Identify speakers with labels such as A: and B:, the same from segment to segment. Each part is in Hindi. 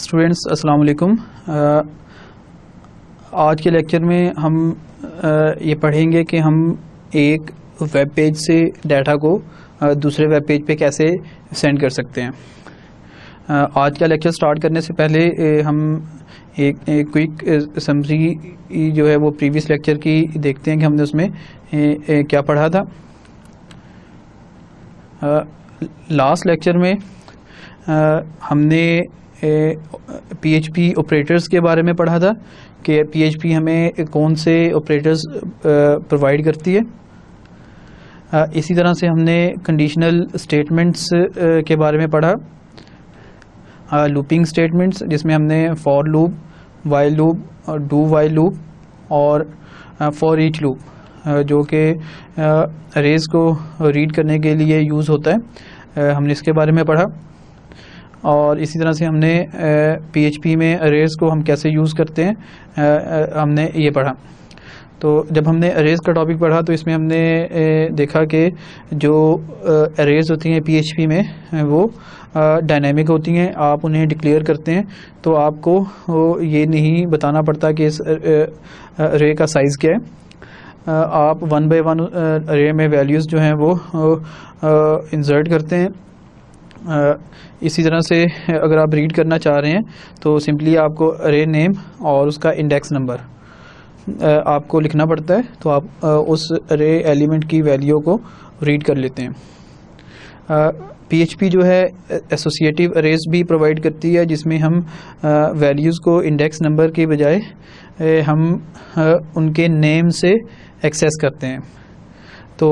A: स्टूडेंट्स अस्सलाम वालेकुम। आज के लेक्चर में हम ये पढ़ेंगे कि हम एक वेब पेज से डाटा को दूसरे वेब पेज पे कैसे सेंड कर सकते हैं। आज का लेक्चर स्टार्ट करने से पहले हम एक क्विक समरी जो है वो प्रीवियस लेक्चर की देखते हैं कि हमने उसमें क्या पढ़ा था। लास्ट लेक्चर में हमने PHP ऑपरेटर्स के बारे में पढ़ा था कि PHP हमें कौन से ऑपरेटर्स प्रोवाइड करती है। इसी तरह से हमने कंडीशनल स्टेटमेंट्स के बारे में पढ़ा, लूपिंग स्टेटमेंट्स जिसमें हमने for loop, while loop, do while loop और फॉर ईच लूप जो कि अरेज को रीड करने के लिए यूज़ होता है, हमने इसके बारे में पढ़ा। और इसी तरह से हमने PHP में अरेज को हम कैसे यूज़ करते हैं हमने ये पढ़ा। तो जब हमने अरेज का टॉपिक पढ़ा तो इसमें हमने देखा कि जो अरेज होती हैं PHP में वो डायनेमिक होती हैं। आप उन्हें डिक्लेयर करते हैं तो आपको ये नहीं बताना पड़ता कि इस अरे का साइज़ क्या है। आप 1 बाय 1 अरे में वैल्यूज़ जो हैं वो इंसर्ट करते हैं। इसी तरह से अगर आप रीड करना चाह रहे हैं तो सिंपली आपको अरे नेम और उसका इंडेक्स नंबर आपको लिखना पड़ता है, तो आप उस अरे एलिमेंट की वैल्यू को रीड कर लेते हैं। PHP जो है एसोसिएटिव अरेज भी प्रोवाइड करती है जिसमें हम वैल्यूज़ को इंडेक्स नंबर के बजाय हम उनके नेम से एक्सेस करते हैं। तो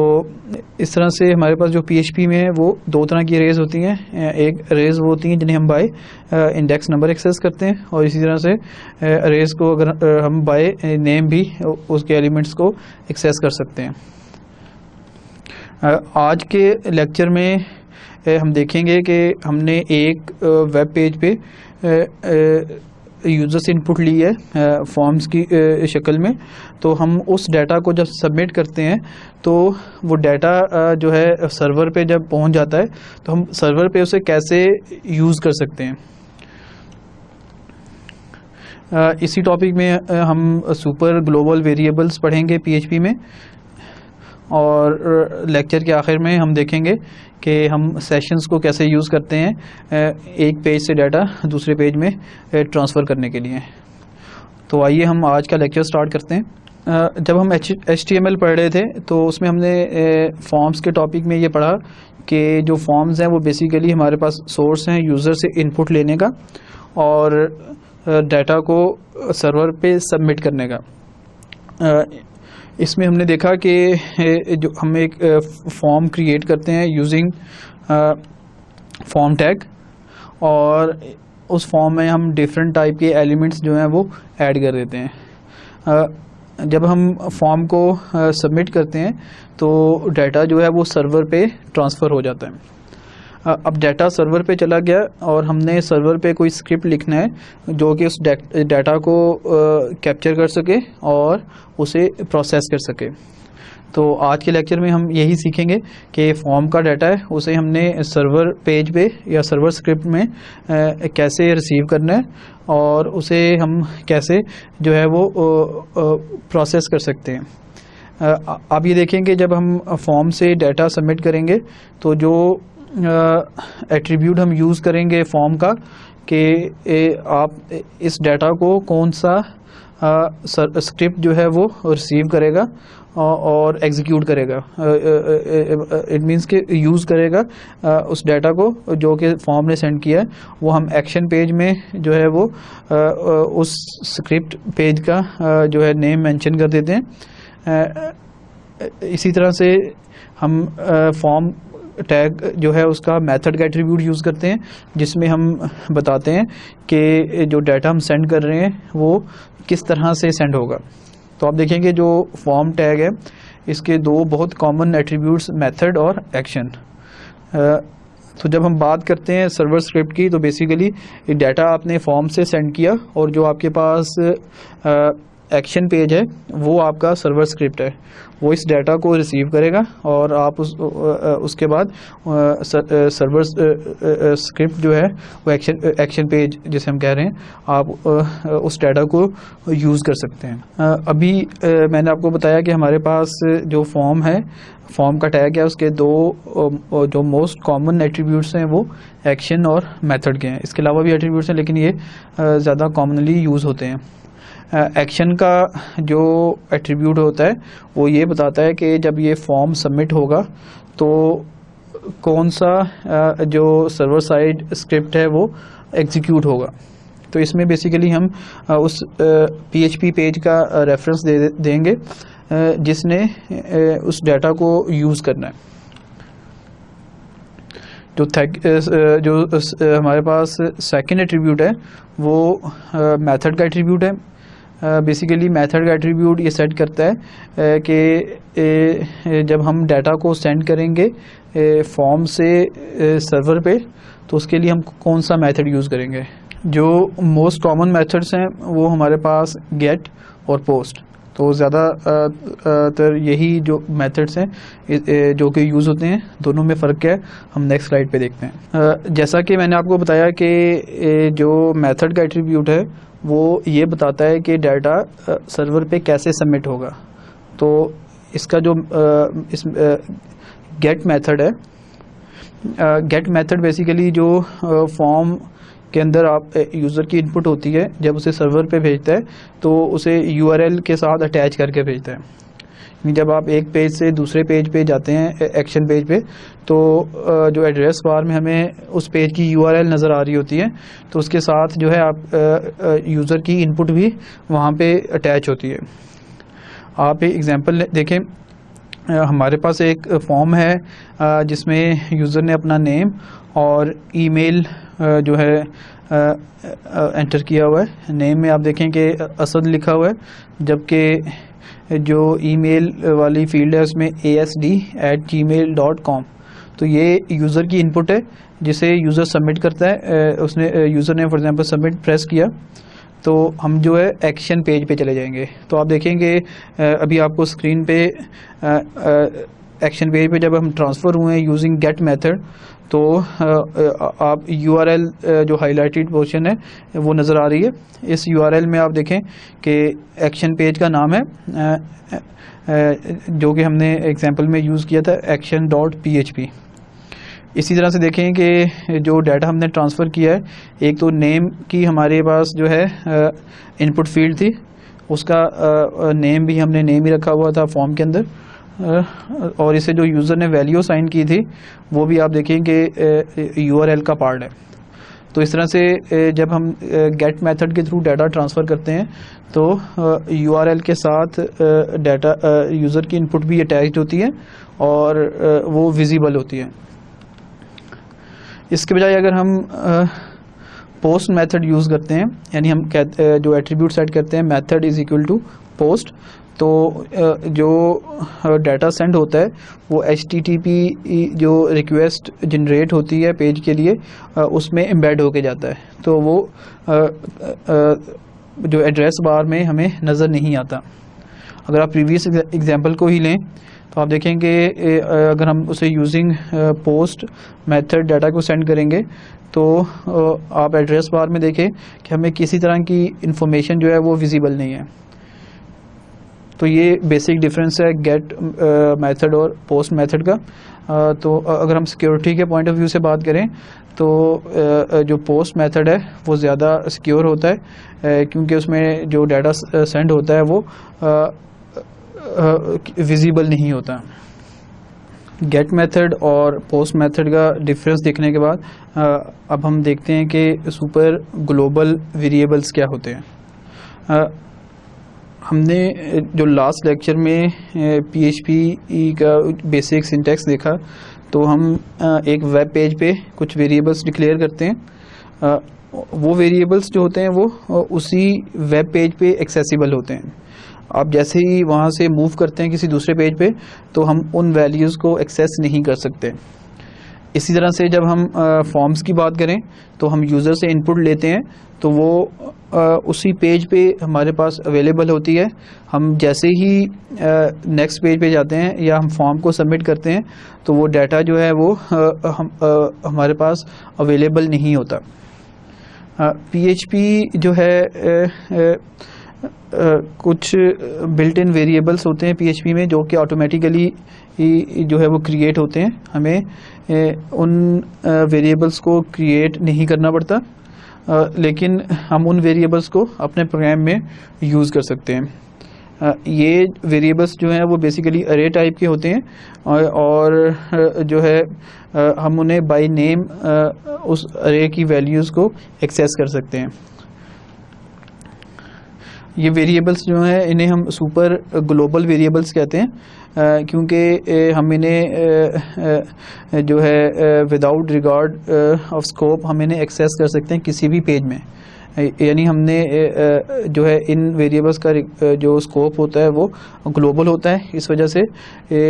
A: इस तरह से हमारे पास जो PHP में है वो दो तरह की अरेज होती हैं। एक अरेज वो होती हैं जिन्हें हम बाय इंडेक्स नंबर एक्सेस करते हैं, और इसी तरह से अरेज को अगर हम बाय नेम भी उसके एलिमेंट्स को एक्सेस कर सकते हैं। आज के लेक्चर में हम देखेंगे कि हमने एक वेब पेज पे यूज़र से इनपुट ली है फॉर्म्स की शक्ल में। तो हम उस डाटा को जब सबमिट करते हैं तो वो डाटा जो है सर्वर पे जब पहुंच जाता है तो हम सर्वर पे उसे कैसे यूज़ कर सकते हैं। इसी टॉपिक में हम सुपर ग्लोबल वेरिएबल्स पढ़ेंगे PHP में, और लेक्चर के आखिर में हम देखेंगे कि हम सेशंस को कैसे यूज़ करते हैं एक पेज से डाटा दूसरे पेज में ट्रांसफ़र करने के लिए। तो आइए हम आज का लेक्चर स्टार्ट करते हैं। जब हम HTML पढ़ रहे थे तो उसमें हमने फॉर्म्स के टॉपिक में ये पढ़ा कि जो फॉर्म्स हैं वो बेसिकली हमारे पास सोर्स हैं यूज़र से इनपुट लेने का और डाटा को सर्वर पे सबमिट करने का। इसमें हमने देखा कि जो हम एक फॉर्म क्रिएट करते हैं यूजिंग फॉर्म टैग, और उस फॉर्म में हम डिफरेंट टाइप के एलिमेंट्स जो हैं वो ऐड कर देते हैं। जब हम फॉर्म को सबमिट करते हैं तो डाटा जो है वो सर्वर पे ट्रांसफ़र हो जाता है। अब डाटा सर्वर पे चला गया और हमने सर्वर पे कोई स्क्रिप्ट लिखना है जो कि उस डाटा को कैप्चर कर सके और उसे प्रोसेस कर सके। तो आज के लेक्चर में हम यही सीखेंगे कि फॉर्म का डाटा है उसे हमने सर्वर पेज पे या सर्वर स्क्रिप्ट में कैसे रिसीव करना है और उसे हम कैसे जो है वो प्रोसेस कर सकते हैं। आप ये देखेंगे जब हम फॉर्म से डाटा सबमिट करेंगे तो जो एट्रीब्यूट हम यूज़ करेंगे फॉर्म का कि आप इस डाटा को कौन सा स्क्रिप्ट जो है वो रिसीव करेगा और एग्जीक्यूट करेगा, इट मींस के यूज़ करेगा उस डाटा को जो कि फॉर्म ने सेंड किया है, वो हम एक्शन पेज में जो है वो उस स्क्रिप्ट पेज का जो है नेम मेंशन कर देते हैं। इसी तरह से हम फॉर्म टैग जो है उसका मेथड का एट्रीब्यूट यूज़ करते हैं जिसमें हम बताते हैं कि जो डाटा हम सेंड कर रहे हैं वो किस तरह से सेंड होगा। तो आप देखेंगे जो फॉर्म टैग है इसके दो बहुत कॉमन एट्रीब्यूट्स मेथड और एक्शन। तो जब हम बात करते हैं सर्वर स्क्रिप्ट की तो बेसिकली डाटा आपने फॉर्म से सेंड किया और जो आपके पास एक्शन पेज है वो आपका सर्वर स्क्रिप्ट है। वो इस डाटा को रिसीव करेगा और आप उसके बाद सर्वर स्क्रिप्ट जो है वो एक्शन पेज जिसे हम कह रहे हैं, आप उस डाटा को यूज़ कर सकते हैं। अभी मैंने आपको बताया कि हमारे पास जो फॉर्म है, फॉर्म का टैग है, उसके दो जो मोस्ट कॉमन एट्रीब्यूट्स हैं वो एक्शन और मेथड के हैं। इसके अलावा भी एट्रीब्यूट्स हैं लेकिन ये ज़्यादा कॉमनली यूज़ होते हैं। एक्शन का जो एट्रीब्यूट होता है वो ये बताता है कि जब ये फॉर्म सबमिट होगा तो कौन सा जो सर्वर साइड स्क्रिप्ट है वो एग्जीक्यूट होगा। तो इसमें बेसिकली हम उस PHP पेज का रेफरेंस देंगे जिसने उस डाटा को यूज़ करना है। जो हमारे पास सेकंड एट्रीब्यूट है वो मेथड का एट्रीब्यूट है। बेसिकली मेथड का एट्रीब्यूट ये सेट करता है कि जब हम डाटा को सेंड करेंगे फॉर्म से सर्वर पे तो उसके लिए हम कौन सा मेथड यूज़ करेंगे। जो मोस्ट कॉमन मेथड्स हैं वो हमारे पास गेट और पोस्ट, तो ज़्यादातर यही जो मेथड्स हैं जो कि यूज़ होते हैं। दोनों में फ़र्क क्या है हम नेक्स्ट स्लाइड पे देखते हैं। जैसा कि मैंने आपको बताया कि जो मेथड का एट्रीब्यूट है वो ये बताता है कि डाटा सर्वर पे कैसे सबमिट होगा। तो इसका जो गेट मेथड है, गेट मेथड बेसिकली जो फॉर्म के अंदर आप यूज़र की इनपुट होती है, जब उसे सर्वर पे भेजता है तो उसे URL के साथ अटैच करके भेजता है। जब आप एक पेज से दूसरे पेज पे जाते हैं एक्शन पेज पे, तो जो एड्रेस बार में हमें उस पेज की URL नज़र आ रही होती है, तो उसके साथ जो है आप यूज़र की इनपुट भी वहाँ पे अटैच होती है। आप एक एग्जांपल देखें, हमारे पास एक फॉर्म है जिसमें यूज़र ने अपना नेम और ईमेल जो है एंटर किया हुआ है। नेम में आप देखें कि असद लिखा हुआ है, जबकि जो ईमेल वाली फील्ड है उसमें asd@gmail.com। तो ये यूज़र की इनपुट है जिसे यूज़र सबमिट करता है। उसने यूज़र ने फॉर एग्जांपल सबमिट प्रेस किया तो हम जो है एक्शन पेज पे चले जाएंगे। तो आप देखेंगे अभी आपको स्क्रीन पे एक्शन पेज पे जब हम ट्रांसफ़र हुए हैं यूजिंग गेट मेथड, तो आप URL जो हाईलाइटेड पोर्शन है वो नज़र आ रही है। इस URL में आप देखें कि एक्शन पेज का नाम है जो कि हमने एग्जांपल में यूज़ किया था action.php। इसी तरह से देखें कि जो डाटा हमने ट्रांसफ़र किया है, एक तो नेम की हमारे पास जो है इनपुट फील्ड थी, उसका नेम भी हमने नेम ही रखा हुआ था फॉर्म के अंदर, और इसे जो यूज़र ने वैल्यू साइन की थी वो भी आप देखें कि URL का पार्ट है। तो इस तरह से जब हम गेट मेथड के थ्रू डाटा ट्रांसफ़र करते हैं तो URL के साथ डाटा यूज़र की इनपुट भी अटैच्ड होती है और वो विजिबल होती है। इसके बजाय अगर हम पोस्ट मेथड यूज़ करते हैं, यानी हम जो एट्रीब्यूट सेट करते हैं method is equal to post, तो जो डाटा सेंड होता है वो HTTP जो रिक्वेस्ट जनरेट होती है पेज के लिए उसमें एम्बेड होके जाता है। तो वो जो एड्रेस बार में हमें नज़र नहीं आता। अगर आप प्रीवियस एग्जांपल को ही लें तो आप देखेंगे अगर हम उसे यूजिंग पोस्ट मेथड डाटा को सेंड करेंगे तो आप एड्रेस बार में देखें कि हमें किसी तरह की इंफॉर्मेशन जो है वो विजिबल नहीं है। तो ये बेसिक डिफरेंस है गेट मेथड और पोस्ट मेथड का। तो अगर हम सिक्योरिटी के पॉइंट ऑफ व्यू से बात करें तो जो पोस्ट मेथड है वो ज़्यादा सिक्योर होता है क्योंकि उसमें जो डाटा सेंड होता है वो विजिबल नहीं होता। गेट मेथड और पोस्ट मेथड का डिफरेंस देखने के बाद अब हम देखते हैं कि सुपर ग्लोबल वेरिएबल्स क्या होते हैं। हमने जो लास्ट लेक्चर में PHP का बेसिक सिंटैक्स देखा, तो हम एक वेब पेज पे कुछ वेरिएबल्स डिक्लेयर करते हैं। वो वेरिएबल्स जो होते हैं वो उसी वेब पेज पे एक्सेसिबल होते हैं। आप जैसे ही वहाँ से मूव करते हैं किसी दूसरे पेज पे तो हम उन वैल्यूज़ को एक्सेस नहीं कर सकते। इसी तरह से जब हम फॉर्म्स की बात करें तो हम यूज़र से इनपुट लेते हैं तो वो उसी पेज पे हमारे पास अवेलेबल होती है। हम जैसे ही नेक्स्ट पेज पे जाते हैं या हम फॉर्म को सबमिट करते हैं तो वो डाटा जो है वो हमारे पास अवेलेबल नहीं होता। PHP जो है कुछ बिल्ट इन वेरिएबल्स होते हैं PHP में जो कि ऑटोमेटिकली जो है वो क्रिएट होते हैं। हमें उन वेरिएबल्स को क्रिएट नहीं करना पड़ता, लेकिन हम उन वेरिएबल्स को अपने प्रोग्राम में यूज़ कर सकते हैं। ये वेरिएबल्स जो हैं वो बेसिकली अरे टाइप के होते हैं और जो है हम उन्हें बाय नेम उस अरे की वैल्यूज़ को एक्सेस कर सकते हैं। ये वेरिएबल्स जो हैं इन्हें हम सुपर ग्लोबल वेरिएबल्स कहते हैं, क्योंकि हम इन्हें जो है विदाउट रिगार्ड ऑफ स्कोप हम इन्हें एक्सेस कर सकते हैं किसी भी पेज में। यानी हमने जो है इन वेरिएबल्स का जो स्कोप होता है वो ग्लोबल होता है, इस वजह से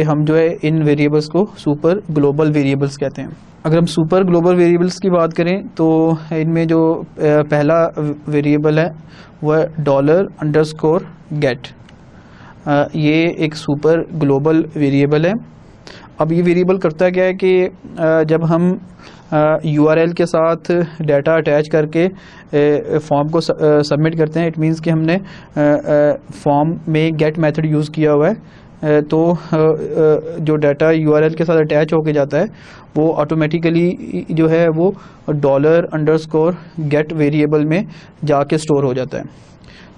A: हम जो है इन वेरिएबल्स को सुपर ग्लोबल वेरिएबल्स कहते हैं। अगर हम सुपर ग्लोबल वेरिएबल्स की बात करें तो इनमें जो पहला वेरिएबल है वो है $_get। ये एक सुपर ग्लोबल वेरिएबल है। अब ये वेरिएबल करता क्या है कि जब हम URL के साथ डाटा अटैच करके फॉर्म को सबमिट करते हैं, इट मीन्स कि हमने फॉर्म में गेट मेथड यूज़ किया हुआ है, तो जो डाटा URL के साथ अटैच होके जाता है वो ऑटोमेटिकली जो है वो $_get वेरिएबल में जाके स्टोर हो जाता है।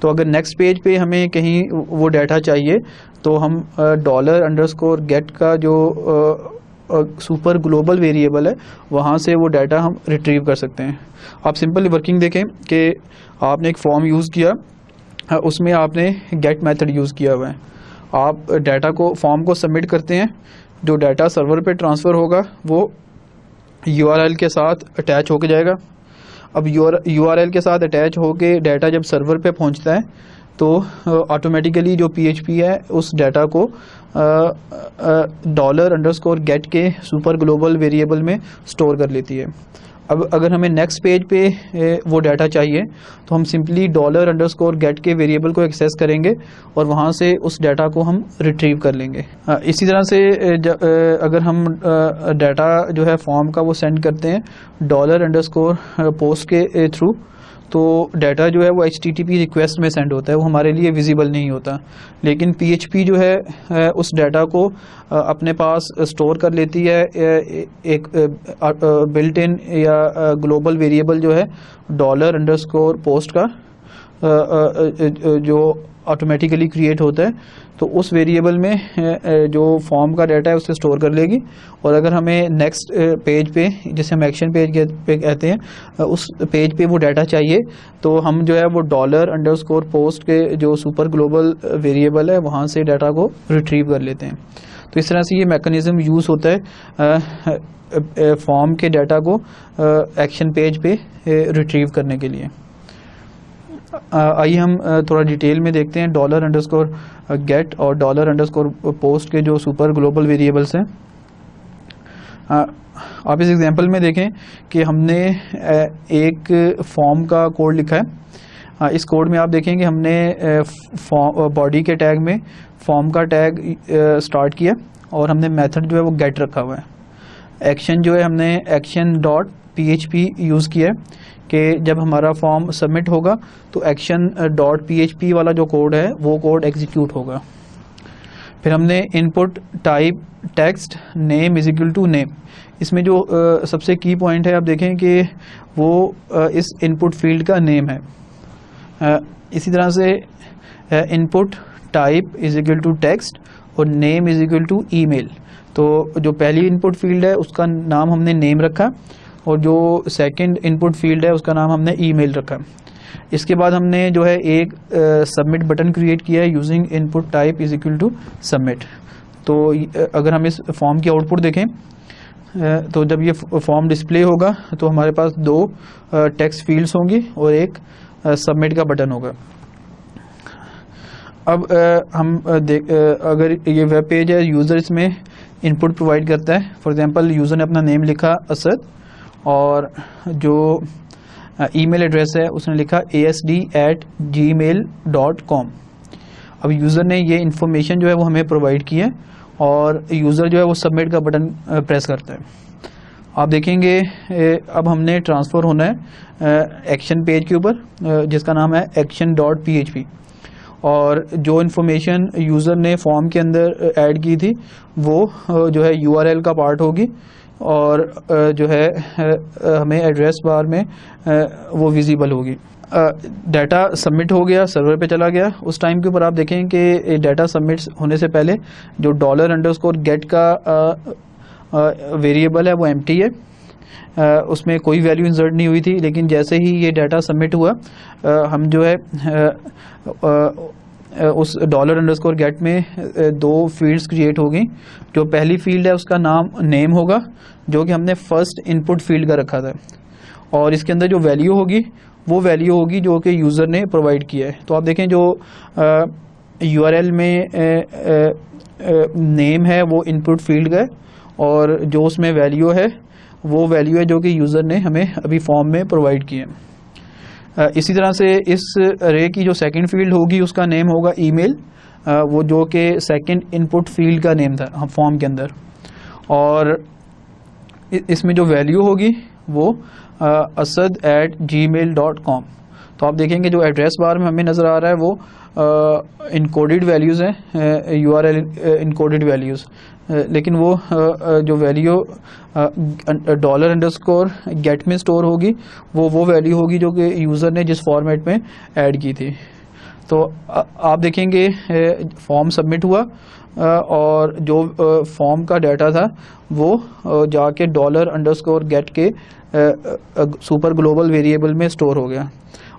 A: तो अगर नेक्स्ट पेज पे हमें कहीं वो डाटा चाहिए तो हम $_get का जो सुपर ग्लोबल वेरिएबल है वहाँ से वो डाटा हम रिट्रीव कर सकते हैं। आप सिंपली वर्किंग देखें कि आपने एक फॉर्म यूज़ किया, उसमें आपने गेट मेथड यूज़ किया हुआ है। आप डाटा को फॉर्म को सबमिट करते हैं, जो डाटा सर्वर पे ट्रांसफ़र होगा वो URL के साथ अटैच होके जाएगा। अब URL के साथ अटैच होके डाटा जब सर्वर पे पहुंचता है तो ऑटोमेटिकली जो PHP है उस डाटा को $_get के सुपर ग्लोबल वेरिएबल में स्टोर कर लेती है। अब अगर हमें नेक्स्ट पेज पे वो डाटा चाहिए तो हम सिंपली $_get के वेरिएबल को एक्सेस करेंगे और वहाँ से उस डाटा को हम रिट्रीव कर लेंगे। इसी तरह से अगर हम डाटा जो है फॉर्म का वो सेंड करते हैं $_post के थ्रू, तो डाटा जो है वो HTTP रिक्वेस्ट में सेंड होता है, वो हमारे लिए विजिबल नहीं होता। लेकिन PHP जो है उस डाटा को अपने पास स्टोर कर लेती है एक बिल्ट इन या ग्लोबल वेरिएबल जो है $_post का, जो ऑटोमेटिकली क्रिएट होता है। तो उस वेरिएबल में जो फॉर्म का डाटा है उसे स्टोर कर लेगी। और अगर हमें नेक्स्ट पेज पे, जिसे हम एक्शन पेज पे कहते हैं, उस पेज पे वो डाटा चाहिए तो हम जो है वो $_post के जो सुपर ग्लोबल वेरिएबल है वहाँ से डाटा को रिट्रीव कर लेते हैं। तो इस तरह से ये मैकेनिज़्म यूज़ होता है फॉर्म के डाटा को एक्शन पेज पे रिट्रीव करने के लिए। आइए हम थोड़ा डिटेल में देखते हैं $_get और $_post के जो सुपर ग्लोबल वेरिएबल्स हैं। आप इस एग्जांपल में देखें कि हमने एक फॉर्म का कोड लिखा है। इस कोड में आप देखेंगे हमने बॉडी के टैग में फॉर्म का टैग स्टार्ट किया और हमने मेथड जो है वो गेट रखा हुआ है। एक्शन जो है हमने action.php यूज़ किया है कि जब हमारा फॉर्म सबमिट होगा तो action.php वाला जो कोड है वो कोड एग्जीक्यूट होगा। फिर हमने input type text name =name, इसमें जो सबसे की पॉइंट है आप देखें कि वो इस इनपुट फील्ड का नेम है। इसी तरह से इनपुट टाइप =टेक्स्ट और नेम =email। तो जो पहली इनपुट फील्ड है उसका नाम हमने नेम रखा और जो सेकंड इनपुट फील्ड है उसका नाम हमने ईमेल रखा। इसके बाद हमने जो है एक सबमिट बटन क्रिएट किया है यूजिंग इनपुट टाइप =सबमिट। तो अगर हम इस फॉर्म की आउटपुट देखें तो जब ये फॉर्म डिस्प्ले होगा तो हमारे पास 2 टेक्स्ट फील्ड्स होंगी और एक सबमिट का बटन होगा। अब हम अगर ये वेब पेज है, यूज़र इसमें इनपुट प्रोवाइड करता है। फॉर एग्जांपल यूज़र ने अपना नेम लिखा असद और जो ईमेल एड्रेस है उसने लिखा asd@gmail.com। अब यूज़र ने ये इन्फॉर्मेशन जो है वो हमें प्रोवाइड की है और यूज़र जो है वो सबमिट का बटन प्रेस करता है। आप देखेंगे अब हमने ट्रांसफ़र होना है एक्शन पेज के ऊपर जिसका नाम है action.php, और जो इन्फॉर्मेशन यूज़र ने फॉर्म के अंदर ऐड की थी वो जो है URL का पार्ट होगी और जो है हमें एड्रेस बार में वो विजिबल होगी। डाटा सबमिट हो गया, सर्वर पे चला गया। उस टाइम के ऊपर आप देखें कि डाटा सबमिट होने से पहले जो $_get का वेरिएबल है वो एम्प्टी है, उसमें कोई वैल्यू इंसर्ट नहीं हुई थी। लेकिन जैसे ही ये डाटा सबमिट हुआ हम जो है उस $_get में दो फील्ड्स क्रिएट हो गई। जो पहली फील्ड है उसका नाम नेम होगा जो कि हमने फर्स्ट इनपुट फील्ड का रखा था, और इसके अंदर जो वैल्यू होगी वो वैल्यू होगी जो कि यूज़र ने प्रोवाइड किया है। तो आप देखें जो URL में नेम है वो इनपुट फील्ड का है और जो उसमें वैल्यू है वो वैल्यू है जो कि यूज़र ने हमें अभी फॉर्म में प्रोवाइड की है। इसी तरह से इस अरे की जो सेकंड फील्ड होगी उसका नेम होगा ईमेल, वो जो कि सेकंड इनपुट फील्ड का नेम था फॉर्म के अंदर, और इसमें जो वैल्यू होगी वो asad@gmail.com। तो आप देखेंगे जो एड्रेस बार में हमें नज़र आ रहा है वो इनकोडेड वैल्यूज़ हैं, URL इनकोडेड वैल्यूज़, लेकिन वो जो वैल्यू $_ में स्टोर होगी वो वैल्यू होगी जो कि यूज़र ने जिस फॉर्मेट में ऐड की थी। तो आप देखेंगे फॉर्म सबमिट हुआ और जो फॉर्म का डाटा था वो जाके $_ के सुपर ग्लोबल वेरिएबल में स्टोर हो गया।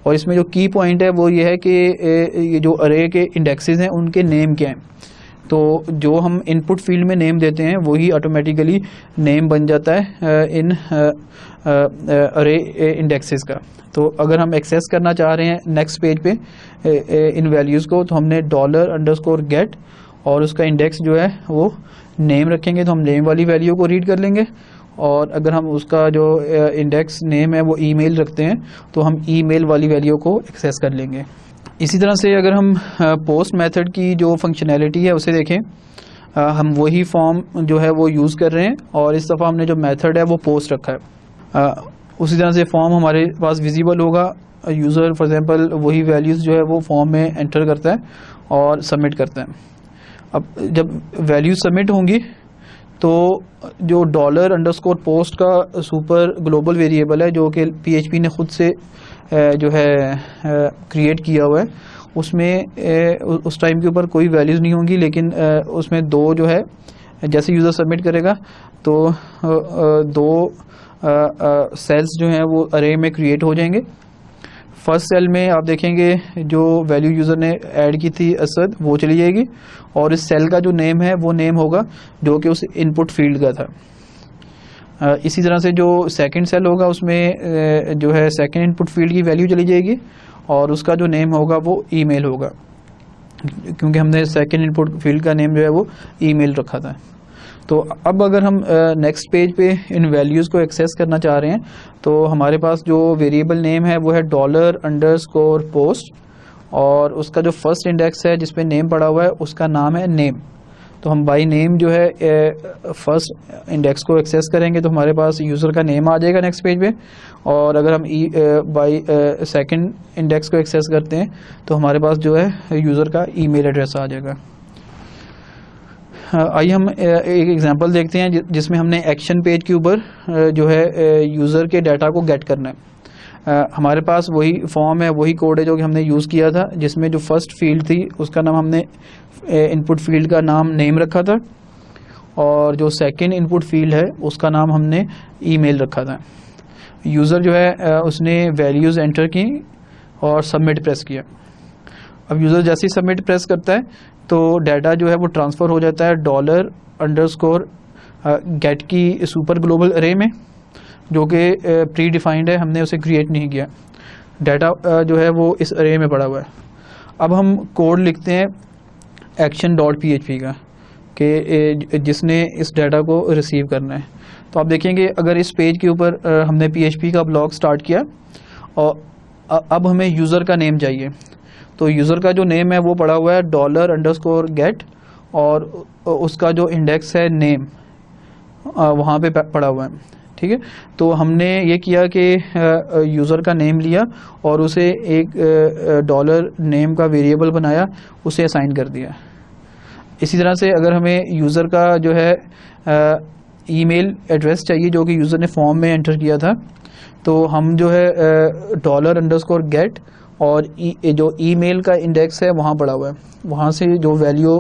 A: और इसमें जो की पॉइंट है वो ये है कि ये जो अरे के इंडेक्सेस हैं उनके नेम क्या हैं। तो जो हम इनपुट फील्ड में नेम देते हैं वही ऑटोमेटिकली नेम बन जाता है इन अरे इंडेक्सेस का। तो अगर हम एक्सेस करना चाह रहे हैं नेक्स्ट पेज पे इन वैल्यूज़ को, तो हमने $_ और उसका इंडेक्स जो है वो नेम रखेंगे, तो हम नेम वाली वैल्यू को रीड कर लेंगे। और अगर हम उसका जो इंडेक्स नेम है वो ईमेल रखते हैं तो हम ईमेल वाली वैल्यू को एक्सेस कर लेंगे। इसी तरह से अगर हम पोस्ट मेथड की जो फंक्शनैलिटी है उसे देखें, हम वही फॉर्म जो है वो यूज़ कर रहे हैं और इस दफ़ा हमने जो मेथड है वो पोस्ट रखा है। उसी तरह से फॉर्म हमारे पास विजिबल होगा, यूज़र फॉर एग्जांपल वही वैल्यूज़ जो है वो फॉर्म में एंटर करता है और सबमिट करता है। अब जब वैल्यूज सबमिट होंगी तो जो $_ पोस्ट का सुपर ग्लोबल वेरिएबल है जो कि PHP ने ख़ुद से जो है क्रिएट किया हुआ है, उसमें उस टाइम के ऊपर कोई वैल्यूज़ नहीं होंगी, लेकिन उसमें दो जो है जैसे यूज़र सबमिट करेगा तो दो सेल्स जो हैं वो अरे में क्रिएट हो जाएंगे। फर्स्ट सेल में आप देखेंगे जो वैल्यू यूज़र ने ऐड की थी असद वो चली जाएगी और इस सेल का जो नेम है वो नेम होगा जो कि उस इनपुट फील्ड का था। इसी तरह से जो सेकंड सेल होगा उसमें जो है सेकंड इनपुट फील्ड की वैल्यू चली जाएगी और उसका जो नेम होगा वो ईमेल होगा, क्योंकि हमने सेकंड इनपुट फील्ड का नेम जो है वो ईमेल रखा था। तो अब अगर हम नेक्स्ट पेज पे इन वैल्यूज़ को एक्सेस करना चाह रहे हैं तो हमारे पास जो वेरिएबल नेम है वो है $_ पोस्ट और उसका जो फर्स्ट इंडेक्स है जिस पे नेम पड़ा हुआ है उसका नाम है नेम। तो हम बाई नेम जो है फर्स्ट इंडेक्स को एक्सेस करेंगे तो हमारे पास यूज़र का नेम आ जाएगा नेक्स्ट पेज पे, और अगर हम बाई सेकंड इंडेक्स को एक्सेस करते हैं तो हमारे पास जो है यूज़र का ईमेल एड्रेस आ जाएगा। आइए हम एक एग्जांपल देखते हैं जिसमें हमने एक्शन पेज के ऊपर जो है यूज़र के डाटा को गेट करना है। हमारे पास वही फॉर्म है, वही कोड है जो कि हमने यूज़ किया था, जिसमें जो फर्स्ट फील्ड थी उसका नाम हमने इनपुट फील्ड का नाम नेम रखा था और जो सेकंड इनपुट फील्ड है उसका नाम हमने ईमेल रखा था। यूज़र जो है उसने वैल्यूज़ एंटर की और सबमिट प्रेस किया। अब यूज़र जैसे ही सबमिट प्रेस करता है तो डाटा जो है वो ट्रांसफ़र हो जाता है $_ गेट की सुपर ग्लोबल अरे में, जो कि प्री डिफाइंड है, हमने उसे क्रिएट नहीं किया। डाटा जो है वो इस अरे में पड़ा हुआ है। अब हम कोड लिखते हैं action.php का कि जिसने इस डाटा को रिसीव करना है। तो आप देखेंगे अगर इस पेज के ऊपर हमने PHP का ब्लॉग स्टार्ट किया और अब हमें यूज़र का नेम चाहिए, तो यूज़र का जो नेम है वो पड़ा हुआ है $_get और उसका जो इंडेक्स है नेम वहाँ पे पड़ा हुआ है, ठीक है। तो हमने ये किया कि यूज़र का नेम लिया और उसे एक $नेम का वेरिएबल बनाया, उसे असाइन कर दिया। इसी तरह से अगर हमें यूज़र का जो है ईमेल एड्रेस चाहिए जो कि यूज़र ने फॉर्म में एंटर किया था, तो हम जो है $_get और जो ईमेल का इंडेक्स है वहाँ पड़ा हुआ है, वहाँ से जो वैल्यू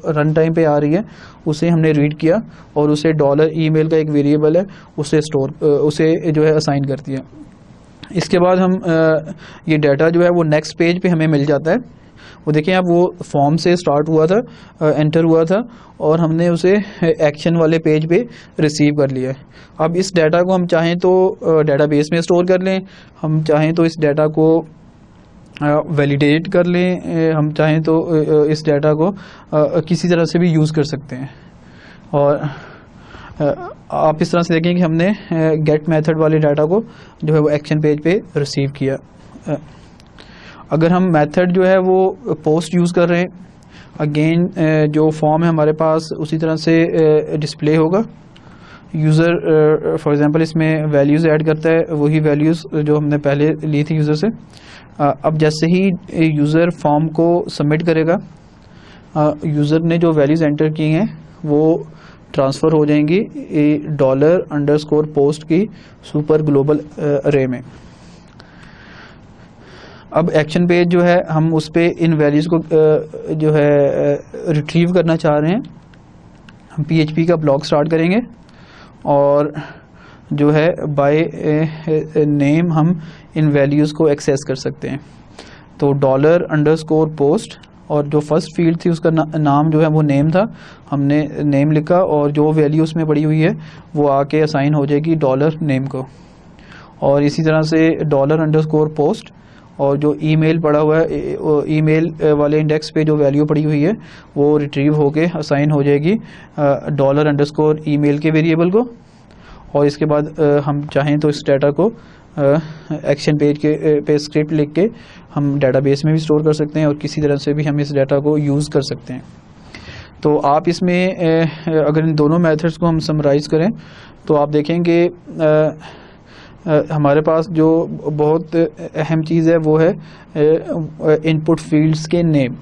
A: रन टाइम पे आ रही है उसे हमने रीड किया और उसे $email का एक वेरिएबल है उसे उसे जो है असाइन कर दिया। इसके बाद हम ये डाटा जो है वो नेक्स्ट पेज पे हमें मिल जाता है। वो देखें आप, वो फॉर्म से स्टार्ट हुआ था, एंटर हुआ था और हमने उसे एक्शन वाले पेज पे रिसीव कर लिया है। अब इस डाटा को हम चाहें तो डाटाबेस में स्टोर कर लें, हम चाहें तो इस डाटा को वैलिडेट कर लें, हम चाहें तो इस डाटा को किसी तरह से भी यूज़ कर सकते हैं। और आप इस तरह से देखें कि हमने गेट मेथड वाले डाटा को जो है वो एक्शन पेज पे रिसीव किया। अगर हम मेथड जो है वो पोस्ट यूज़ कर रहे हैं, अगेन जो फॉर्म है हमारे पास उसी तरह से डिस्प्ले होगा। यूज़र फॉर एग्जांपल इसमें वैल्यूज़ ऐड करता है, वही वैल्यूज़ जो हमने पहले ली थी यूज़र से। अब जैसे ही यूज़र फॉर्म को सबमिट करेगा, यूज़र ने जो वैल्यूज़ एंटर की हैं वो ट्रांसफ़र हो जाएंगी $_post की सुपर ग्लोबल अरे में। अब एक्शन पेज जो है हम उस पर इन वैल्यूज़ को जो है रिट्रीव करना चाह रहे हैं। हम PHP का ब्लॉग स्टार्ट करेंगे और जो है बाय नेम हम इन वैल्यूज़ को एक्सेस कर सकते हैं। तो $_post और जो फर्स्ट फील्ड थी उसका नाम जो है वो नेम था, हमने नेम लिखा और जो वैल्यू उसमें पड़ी हुई है वो आके असाइन हो जाएगी $नेम को। और इसी तरह से $_post और जो ईमेल पड़ा हुआ है, ईमेल वाले इंडेक्स पे जो वैल्यू पड़ी हुई है वो रिट्रीव होके असाइन हो जाएगी $_email के वेरिएबल को। और इसके बाद हम चाहें तो इस डाटा को एक्शन पेज के पे स्क्रिप्ट लिख के हम डाटाबेस में भी स्टोर कर सकते हैं और किसी तरह से भी हम इस डाटा को यूज़ कर सकते हैं। तो आप इसमें अगर इन दोनों मेथड्स को हम समराइज़ करें तो आप देखेंगे हमारे पास जो बहुत अहम चीज़ है वो है इनपुट फील्ड्स के नेम।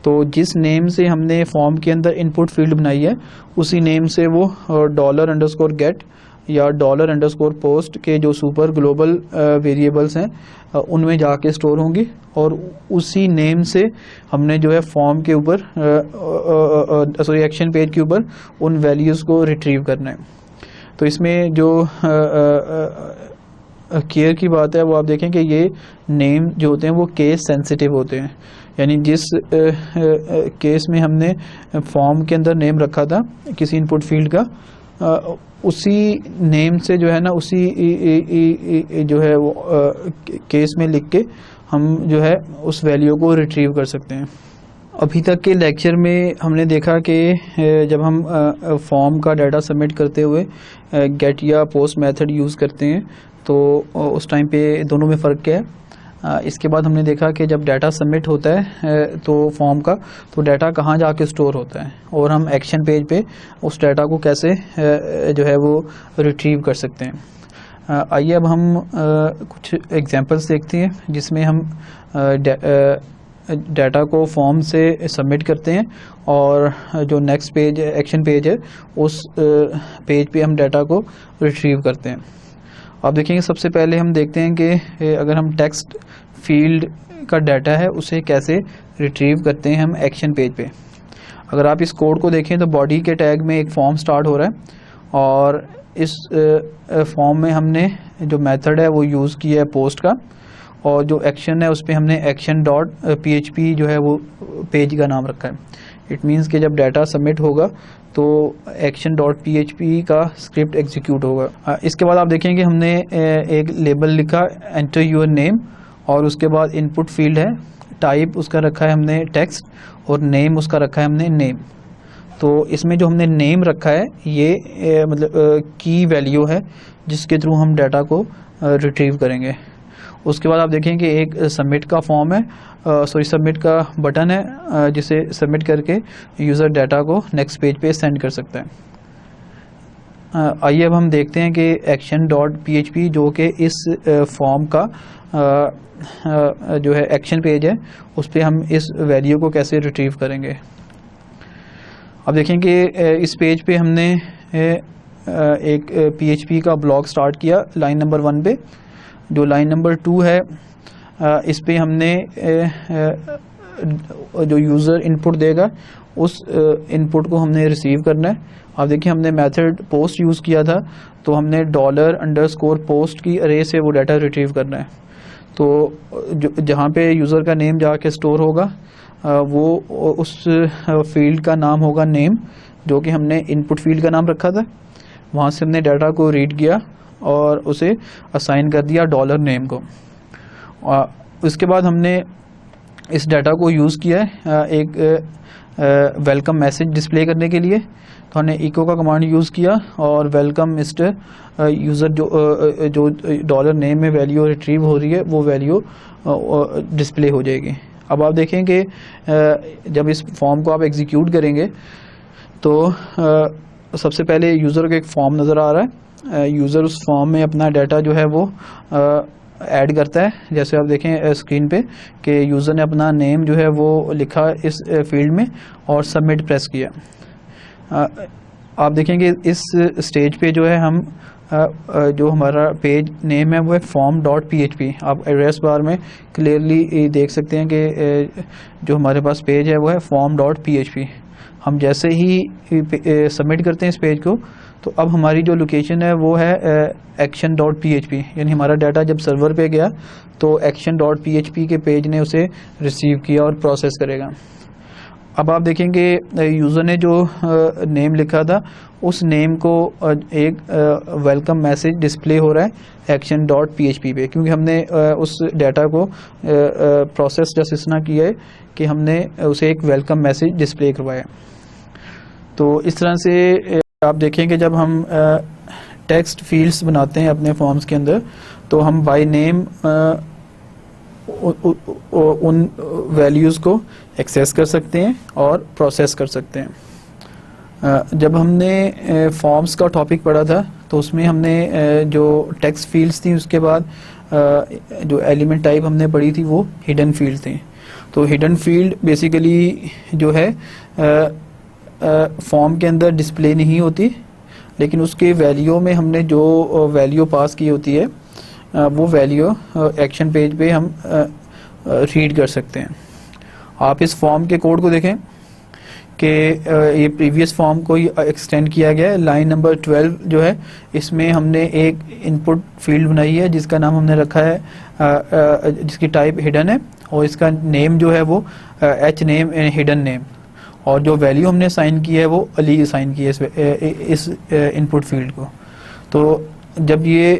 A: तो जिस नेम से हमने फॉर्म के अंदर इनपुट फील्ड बनाई है उसी नेम से वो $_get या $_post के जो सुपर ग्लोबल वेरिएबल्स हैं उनमें जाके स्टोर होंगी और उसी नेम से हमने जो है फॉर्म के ऊपर सॉरी एक्शन पेज के ऊपर उन वैल्यूज़ को रिट्रीव करना है। तो इसमें जो केयर की बात है वो आप देखें कि ये नेम जो होते हैं वो केस सेंसिटिव होते हैं, यानी जिस केस में हमने फॉर्म के अंदर नेम रखा था किसी इनपुट फील्ड का, उसी नेम से जो है ना उसी जो है वो केस में लिख के हम जो है उस वैल्यू को रिट्रीव कर सकते हैं। अभी तक के लेक्चर में हमने देखा कि जब हम फॉर्म का डाटा सबमिट करते हुए गेट या पोस्ट मेथड यूज़ करते हैं तो उस टाइम पे दोनों में फ़र्क क्या है। इसके बाद हमने देखा कि जब डाटा सबमिट होता है तो फॉर्म का, तो डाटा कहाँ जाके स्टोर होता है और हम एक्शन पेज पे उस डाटा को कैसे जो है वो रिट्रीव कर सकते हैं। आइए अब हम कुछ एग्जांपल्स देखते हैं जिसमें हम डाटा को फॉर्म से सबमिट करते हैं और जो नेक्स्ट पेज एक्शन पेज है उस पेज पे हम डाटा को रिट्रीव करते हैं। आप देखेंगे सबसे पहले हम देखते हैं कि अगर हम टेक्स्ट फील्ड का डाटा है उसे कैसे रिट्रीव करते हैं हम एक्शन पेज पे। अगर आप इस कोड को देखें तो बॉडी के टैग में एक फॉर्म स्टार्ट हो रहा है और इस फॉर्म में हमने जो मेथड है वो यूज़ किया है पोस्ट का और जो एक्शन है उस पर हमने action.php जो है वो पेज का नाम रखा है। इट मीन्स कि जब डाटा सबमिट होगा तो action.php का स्क्रिप्ट एग्जीक्यूट होगा। इसके बाद आप देखेंगे हमने एक लेबल लिखा एंटर योर नेम और उसके बाद इनपुट फील्ड है, टाइप उसका रखा है हमने टेक्स्ट और नेम उसका रखा है हमने नेम। तो इसमें जो हमने नेम रखा है ये मतलब की वैल्यू है जिसके थ्रू हम डाटा को रिट्रीव करेंगे। उसके बाद आप देखें कि एक सबमिट का फॉर्म है, सबमिट का बटन है जिसे सबमिट करके यूज़र डाटा को नेक्स्ट पेज पे सेंड कर सकता है। आइए अब हम देखते हैं कि action.php जो कि इस फॉर्म का जो है एक्शन पेज है उस पर हम इस वैल्यू को कैसे रिट्रीव करेंगे। अब देखें कि इस पेज पे हमने एक PHP का ब्लॉग स्टार्ट किया लाइन नंबर 1 पे। जो लाइन नंबर 2 है इस पे हमने जो यूज़र इनपुट देगा उस इनपुट को हमने रिसीव करना है। अब देखिए हमने मेथड पोस्ट यूज़ किया था, तो हमने $_पोस्ट की अरे से वो डाटा रिट्रीव करना है। तो जहाँ पे यूज़र का नेम जाके स्टोर होगा वो उस फील्ड का नाम होगा नेम, जो कि हमने इनपुट फील्ड का नाम रखा था। वहाँ से हमने डाटा को रीड किया और उसे असाइन कर दिया $नेम को। उसके बाद हमने इस डाटा को यूज़ किया है एक वेलकम मैसेज डिस्प्ले करने के लिए। तो हमने इको का कमांड यूज़ किया और वेलकम मिस्टर यूज़र जो $नेम में वैल्यू रिट्रीव हो रही है वो वैल्यू डिस्प्ले हो जाएगी। अब आप देखें कि जब इस फॉर्म को आप एग्जीक्यूट करेंगे तो सबसे पहले यूज़र का एक फॉर्म नज़र आ रहा है। यूज़र उस फॉर्म में अपना डाटा जो है वो ऐड करता है। जैसे आप देखें स्क्रीन पे कि यूज़र ने अपना नेम जो है वो लिखा इस फील्ड में और सबमिट प्रेस किया। आप देखेंगे इस स्टेज पे जो है हम जो हमारा पेज नेम है वो है form.php। आप एड्रेस बार में क्लियरली देख सकते हैं कि जो हमारे पास पेज है वो है form.php। हम जैसे ही सबमिट करते हैं इस पेज को तो अब हमारी जो लोकेशन है वो है action.php, यानी हमारा डाटा जब सर्वर पे गया तो action.php के पेज ने उसे रिसीव किया और प्रोसेस करेगा। अब आप देखेंगे यूज़र ने जो नेम लिखा था उस नेम को एक वेलकम मैसेज डिस्प्ले हो रहा है action.php पे, क्योंकि हमने उस डाटा को प्रोसेस जस्ट इस तरह किया है कि हमने उसे एक वेलकम मैसेज डिस्प्ले करवाया। तो इस तरह से आप देखेंगे जब हम टेक्स्ट फील्ड्स बनाते हैं अपने फॉर्म्स के अंदर तो हम बाय नेम उन वैल्यूज़ को एक्सेस कर सकते हैं और प्रोसेस कर सकते हैं। जब हमने फॉर्म्स का टॉपिक पढ़ा था तो उसमें हमने जो टेक्स्ट फील्ड्स थी उसके बाद जो एलिमेंट टाइप हमने पढ़ी थी वो हिडन फील्ड थी। तो हिडन फील्ड बेसिकली जो है फॉर्म के अंदर डिस्प्ले नहीं होती, लेकिन उसके वैल्यू में हमने जो वैल्यू पास की होती है वो वैल्यू एक्शन पेज पे हम रीड कर सकते हैं। आप इस फॉर्म के कोड को देखें कि ये प्रीवियस फॉर्म को ही एक्सटेंड किया गया है। लाइन नंबर 12 जो है इसमें हमने एक इनपुट फील्ड बनाई है जिसका नाम हमने रखा है जिसकी टाइप हिडन है और इसका नेम जो है वो एच नेम हिडन नेम, और जो वैल्यू हमने साइन की है वो अली साइन की है इस इनपुट फील्ड को। तो जब ये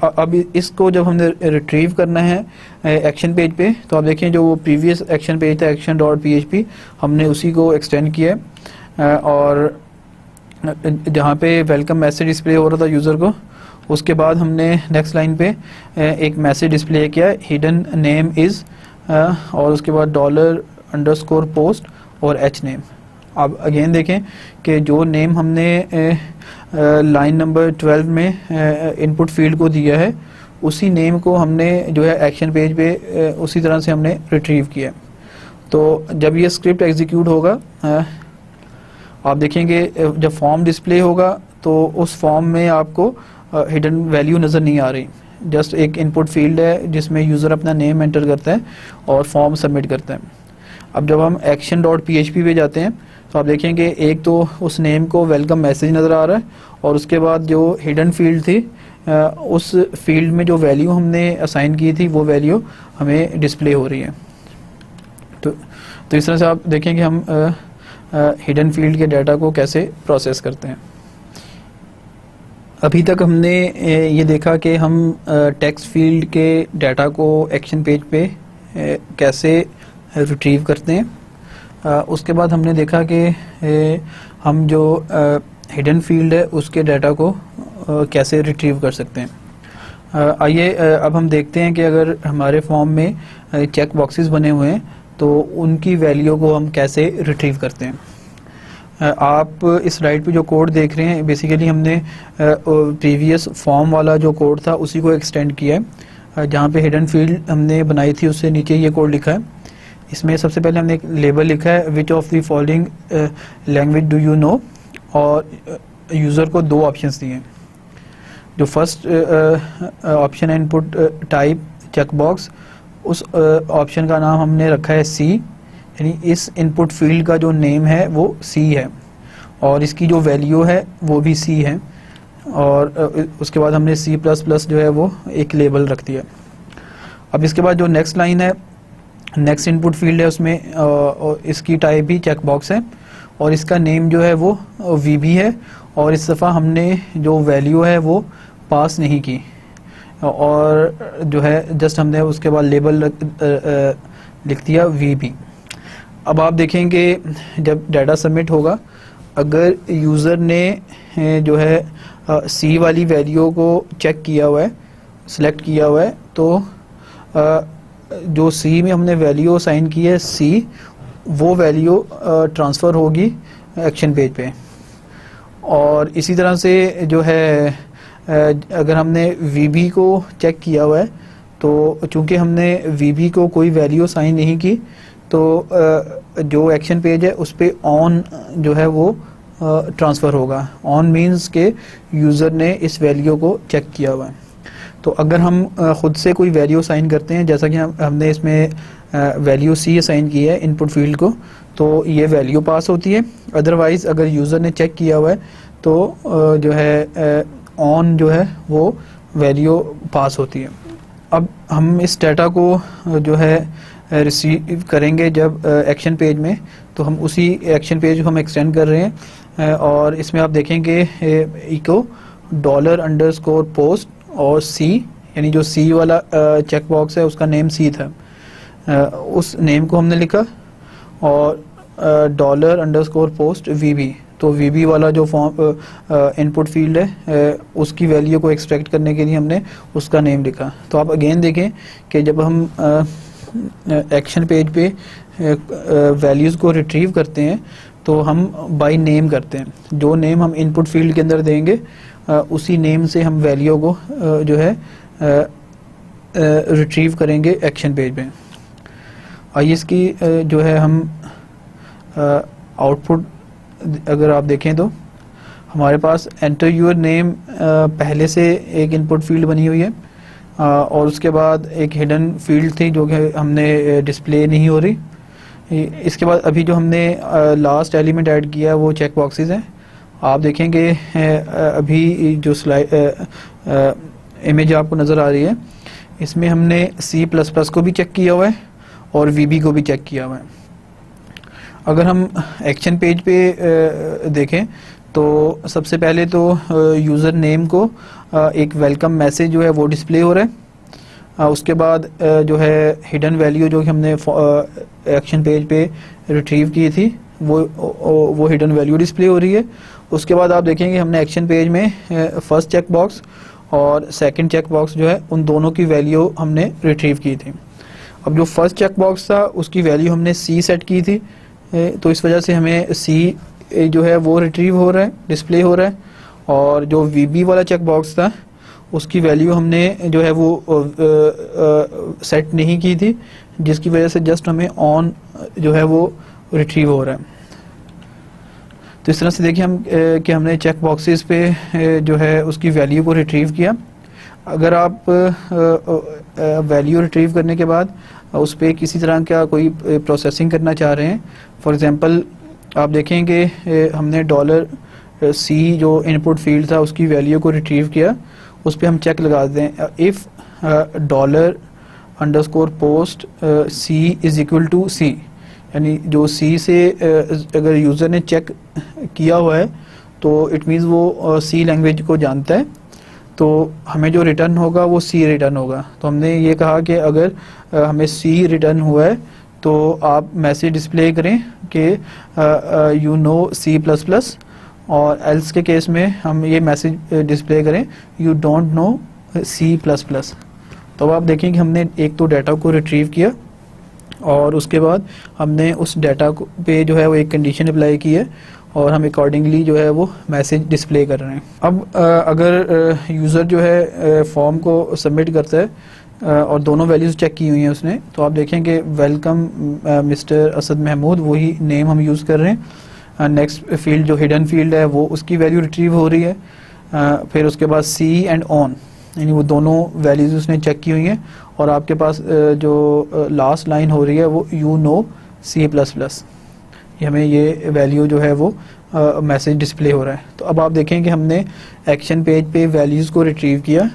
A: अब इसको जब हमने रिट्रीव करना है एक्शन पेज पे तो आप देखें जो वो प्रीवियस एक्शन पेज था action.php हमने उसी को एक्सटेंड किया है और जहाँ पे वेलकम मैसेज डिस्प्ले हो रहा था यूज़र को उसके बाद हमने नेक्स्ट लाइन पे एक मैसेज डिस्प्ले किया हिडन नेम इज़ और उसके बाद $_पोस्ट और एच नेम। अब अगेन देखें कि जो नेम हमने लाइन नंबर 12 में इनपुट फील्ड को दिया है उसी नेम को हमने जो है एक्शन पेज पे उसी तरह से हमने रिट्रीव किया। तो जब ये स्क्रिप्ट एग्जीक्यूट होगा आप देखेंगे जब फॉर्म डिस्प्ले होगा तो उस फॉर्म में आपको हिडन वैल्यू नज़र नहीं आ रही, जस्ट एक इनपुट फील्ड है जिसमें यूज़र अपना नेम एंटर करता है और फॉर्म सबमिट करता है। अब जब हम action.php पे जाते हैं तो आप देखेंगे एक तो उस नेम को वेलकम मैसेज नज़र आ रहा है और उसके बाद जो हिडन फील्ड थी उस फील्ड में जो वैल्यू हमने असाइन की थी वो वैल्यू हमें डिस्प्ले हो रही है। तो इस तरह से आप देखेंगे हम हिडन फील्ड के डाटा को कैसे प्रोसेस करते हैं। अभी तक हमने ये देखा कि हम टेक्स्ट फील्ड के डाटा को एक्शन पेज पे कैसे रिट्रीव करते हैं। उसके बाद हमने देखा कि हम जो हिडन फील्ड है उसके डाटा को कैसे रिट्रीव कर सकते हैं। आइए अब हम देखते हैं कि अगर हमारे फॉर्म में चेक बॉक्सेस बने हुए हैं तो उनकी वैल्यू को हम कैसे रिट्रीव करते हैं। आप इस स्लाइड पे जो कोड देख रहे हैं बेसिकली हमने प्रीवियस फॉर्म वाला जो कोड था उसी को एक्सटेंड किया है। जहाँ पे हिडन फील्ड हमने बनाई थी उससे नीचे ये कोड लिखा है। इसमें सबसे पहले हमने एक लेबल लिखा है which of the following language do you know, और यूज़र को दो ऑप्शंस दिए। जो फर्स्ट ऑप्शन है इनपुट टाइप चेक बॉक्स, उस ऑप्शन का नाम हमने रखा है सी, यानी इस इनपुट फील्ड का जो नेम है वो सी है और इसकी जो वैल्यू है वो भी सी है। और उसके बाद हमने C++ जो है वो एक लेबल रख दिया। अब इसके बाद जो नेक्स्ट लाइन है, नेक्स्ट इनपुट फील्ड है, उसमें इसकी टाइप भी चेक बॉक्स है और इसका नेम जो है वो VB है और इस दफ़ा हमने जो वैल्यू है वो पास नहीं की और जो है जस्ट हमने उसके बाद लेबल लिख दिया VB। अब आप देखेंगे जब डाटा सबमिट होगा, अगर यूज़र ने जो है C वाली वैल्यू को चेक किया हुआ है, सिलेक्ट किया हुआ है, तो जो C में हमने वैल्यू असाइन की है C, वो वैल्यू ट्रांसफ़र होगी एक्शन पेज पे। और इसी तरह से जो है अगर हमने VB को चेक किया हुआ है तो चूंकि हमने VB को कोई वैल्यू असाइन नहीं की तो जो एक्शन पेज है उस पर ऑन जो है वो ट्रांसफ़र होगा। ऑन मीन्स के यूज़र ने इस वैल्यू को चेक किया हुआ है। तो अगर हम ख़ुद से कोई वैल्यू असाइन करते हैं, जैसा कि हमने इसमें वैल्यू C असाइन की है इनपुट फील्ड को, तो ये वैल्यू पास होती है। अदरवाइज़ अगर यूज़र ने चेक किया हुआ है तो जो है ऑन जो है वो वैल्यू पास होती है। अब हम इस डाटा को जो है रिसीव करेंगे जब एक्शन पेज में, तो हम उसी एक्शन पेज को हम एक्सटेंड कर रहे हैं और इसमें आप देखेंगे इको $_post और C, यानी जो C वाला चेक बॉक्स है उसका नेम C था, उस नेम को हमने लिखा और $_post VB, तो VB वाला जो फॉर्म इनपुट फील्ड है उसकी वैल्यू को एक्सट्रैक्ट करने के लिए हमने उसका नेम लिखा। तो आप अगेन देखें कि जब हम एक्शन पेज पे वैल्यूज़ को रिट्रीव करते हैं तो हम बाय नेम करते हैं। जो नेम हम इनपुट फील्ड के अंदर देंगे उसी नेम से हम वैल्यू को जो है रिट्रीव करेंगे एक्शन पेज पे। आइए इसकी जो है हम आउटपुट अगर आप देखें तो हमारे पास एंटर यूर नेम पहले से एक इनपुट फील्ड बनी हुई है और उसके बाद एक हिडन फील्ड थी जो कि हमने डिस्प्ले नहीं हो रही। इसके बाद अभी जो हमने लास्ट एलिमेंट ऐड किया है वो चेक बॉक्सेस हैं। आप देखेंगे अभी जो स्लाइड इमेज आपको नज़र आ रही है इसमें हमने C++ को भी चेक किया हुआ है और VB को भी चेक किया हुआ है। अगर हम एक्शन पेज पे देखें तो सबसे पहले तो यूज़र नेम को एक वेलकम मैसेज जो है वो डिस्प्ले हो रहा है। उसके बाद जो है हिडन वैल्यू जो कि हमने एक्शन पेज पे रिट्रीव की थी वो हिडन वैल्यू डिस्प्ले हो रही है। उसके बाद आप देखेंगे हमने एक्शन पेज में फर्स्ट चेक बॉक्स और सेकंड चेक बॉक्स जो है उन दोनों की वैल्यू हमने रिट्रीव की थी। अब जो फर्स्ट चेक बॉक्स था उसकी वैल्यू हमने C सेट की थी, तो इस वजह से हमें C जो है वो रिट्रीव हो रहा है, डिस्प्ले हो रहा है। और जो VB वाला चेक बॉक्स था उसकी वैल्यू हमने जो है वो सेट नहीं की थी, जिसकी वजह से जस्ट हमें ऑन जो है वो रिट्रीव हो रहा है। तो इस तरह से देखिए हम कि हमने चेक बॉक्सेस पे जो है उसकी वैल्यू को रिट्रीव किया। अगर आप वैल्यू रिट्रीव करने के बाद उस पर किसी तरह का कोई प्रोसेसिंग करना चाह रहे हैं, फॉर एग्जांपल आप देखेंगे हमने $C जो इनपुट फील्ड था उसकी वैल्यू को रिट्रीव किया, उस पर हम चेक लगा दें if $_post C is equal to C, यानी जो C से अगर यूज़र ने चेक किया हुआ है तो इट मीन्स वो C लैंग्वेज को जानता है, तो हमें जो रिटर्न होगा वो C रिटर्न होगा। तो हमने ये कहा कि अगर हमें C रिटर्न हुआ है तो आप मैसेज डिस्प्ले करें कि यू नो C++, और एल्स के केस में हम ये मैसेज डिस्प्ले करें यू डोंट नो C++। तो अब आप देखें कि हमने एक तो डाटा को रिट्रीव किया और उसके बाद हमने उस डाटा पे जो है वो एक कंडीशन अप्लाई की है और हम अकॉर्डिंगली जो है वो मैसेज डिस्प्ले कर रहे हैं। अब अगर यूज़र जो है फॉर्म को सबमिट करता है और दोनों वैल्यूज़ चेक की हुई हैं उसने, तो आप देखें कि वेलकम मिस्टर असद महमूद, वही नेम हम यूज़ कर रहे हैं। नेक्स्ट फील्ड जो हिडन फील्ड है वो उसकी वैल्यू रिट्रीव हो रही है। फिर उसके बाद सी एंड ऑन, यानी वो दोनों वैल्यूज़ उसने चेक की हुई हैं और आपके पास जो लास्ट लाइन हो रही है वो यू नो C++, ये हमें ये वैल्यू जो है वो मैसेज डिस्प्ले हो रहा है। तो अब आप देखें कि हमने एक्शन पेज पे वैल्यूज़ को रिट्रीव किया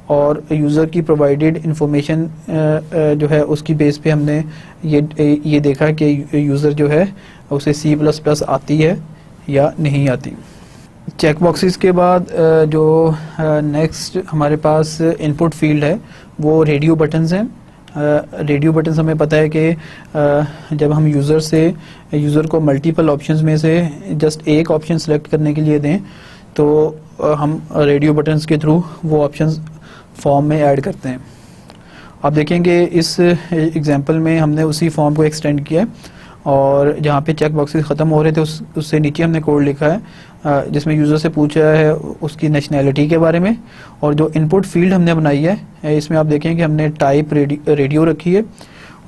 A: और यूज़र की प्रोवाइडेड इंफॉर्मेशन जो है उसकी बेस पे हमने ये देखा कि यूज़र जो है उसे C++ आती है या नहीं आती। चेक बॉक्सेस के बाद जो नेक्स्ट हमारे पास इनपुट फील्ड है वो रेडियो बटन्स हैं। रेडियो बटन्स हमें पता है कि जब हम यूज़र को मल्टीपल ऑप्शंस में से जस्ट एक ऑप्शन सेलेक्ट करने के लिए दें तो हम रेडियो बटन्स के थ्रू वो ऑप्शंस फॉर्म में ऐड करते हैं। आप देखेंगे इस एग्जांपल में हमने उसी फॉर्म को एक्सटेंड किया है और जहाँ पे चेक बॉक्सेस ख़त्म हो रहे थे उससे नीचे हमने कोड लिखा है जिसमें यूज़र से पूछा है उसकी नेशनैलिटी के बारे में। और जो इनपुट फील्ड हमने बनाई है इसमें आप देखें कि हमने टाइप रेडियो रखी है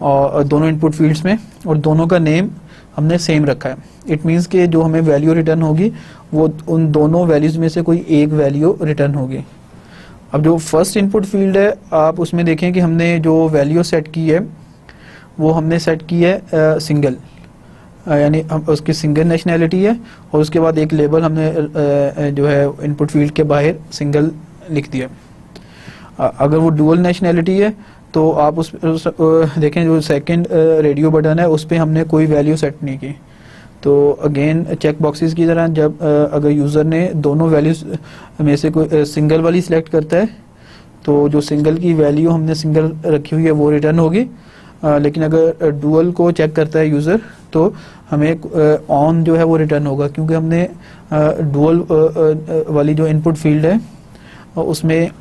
A: और दोनों इनपुट फील्ड्स में, और दोनों का नेम हमने सेम रखा है। इट मीन्स कि जो हमें वैल्यू रिटर्न होगी वो उन दोनों वैल्यूज़ में से कोई एक वैल्यू रिटर्न होगी। अब जो फर्स्ट इनपुट फील्ड है आप उसमें देखें कि हमने जो वैल्यू सेट की है वो हमने सेट की है सिंगल, यानी हम उसकी सिंगल नेशनैलिटी है और उसके बाद एक लेबल हमने जो है इनपुट फील्ड के बाहर सिंगल लिख दिया। अगर वो डुअल नेशनैलिटी है तो आप उस देखें जो सेकंड रेडियो बटन है उस पर हमने कोई वैल्यू सेट नहीं की। तो अगेन चेक बॉक्सेस की तरह जब अगर यूज़र ने दोनों वैल्यूज में से कोई सिंगल वाली सिलेक्ट करता है तो जो सिंगल की वैल्यू हमने सिंगल रखी हुई है वो रिटर्न होगी। लेकिन अगर डुअल को चेक करता है यूज़र तो हमें ऑन जो है वो रिटर्न होगा, क्योंकि हमने डुअल वाली जो इनपुट फील्ड है उसमें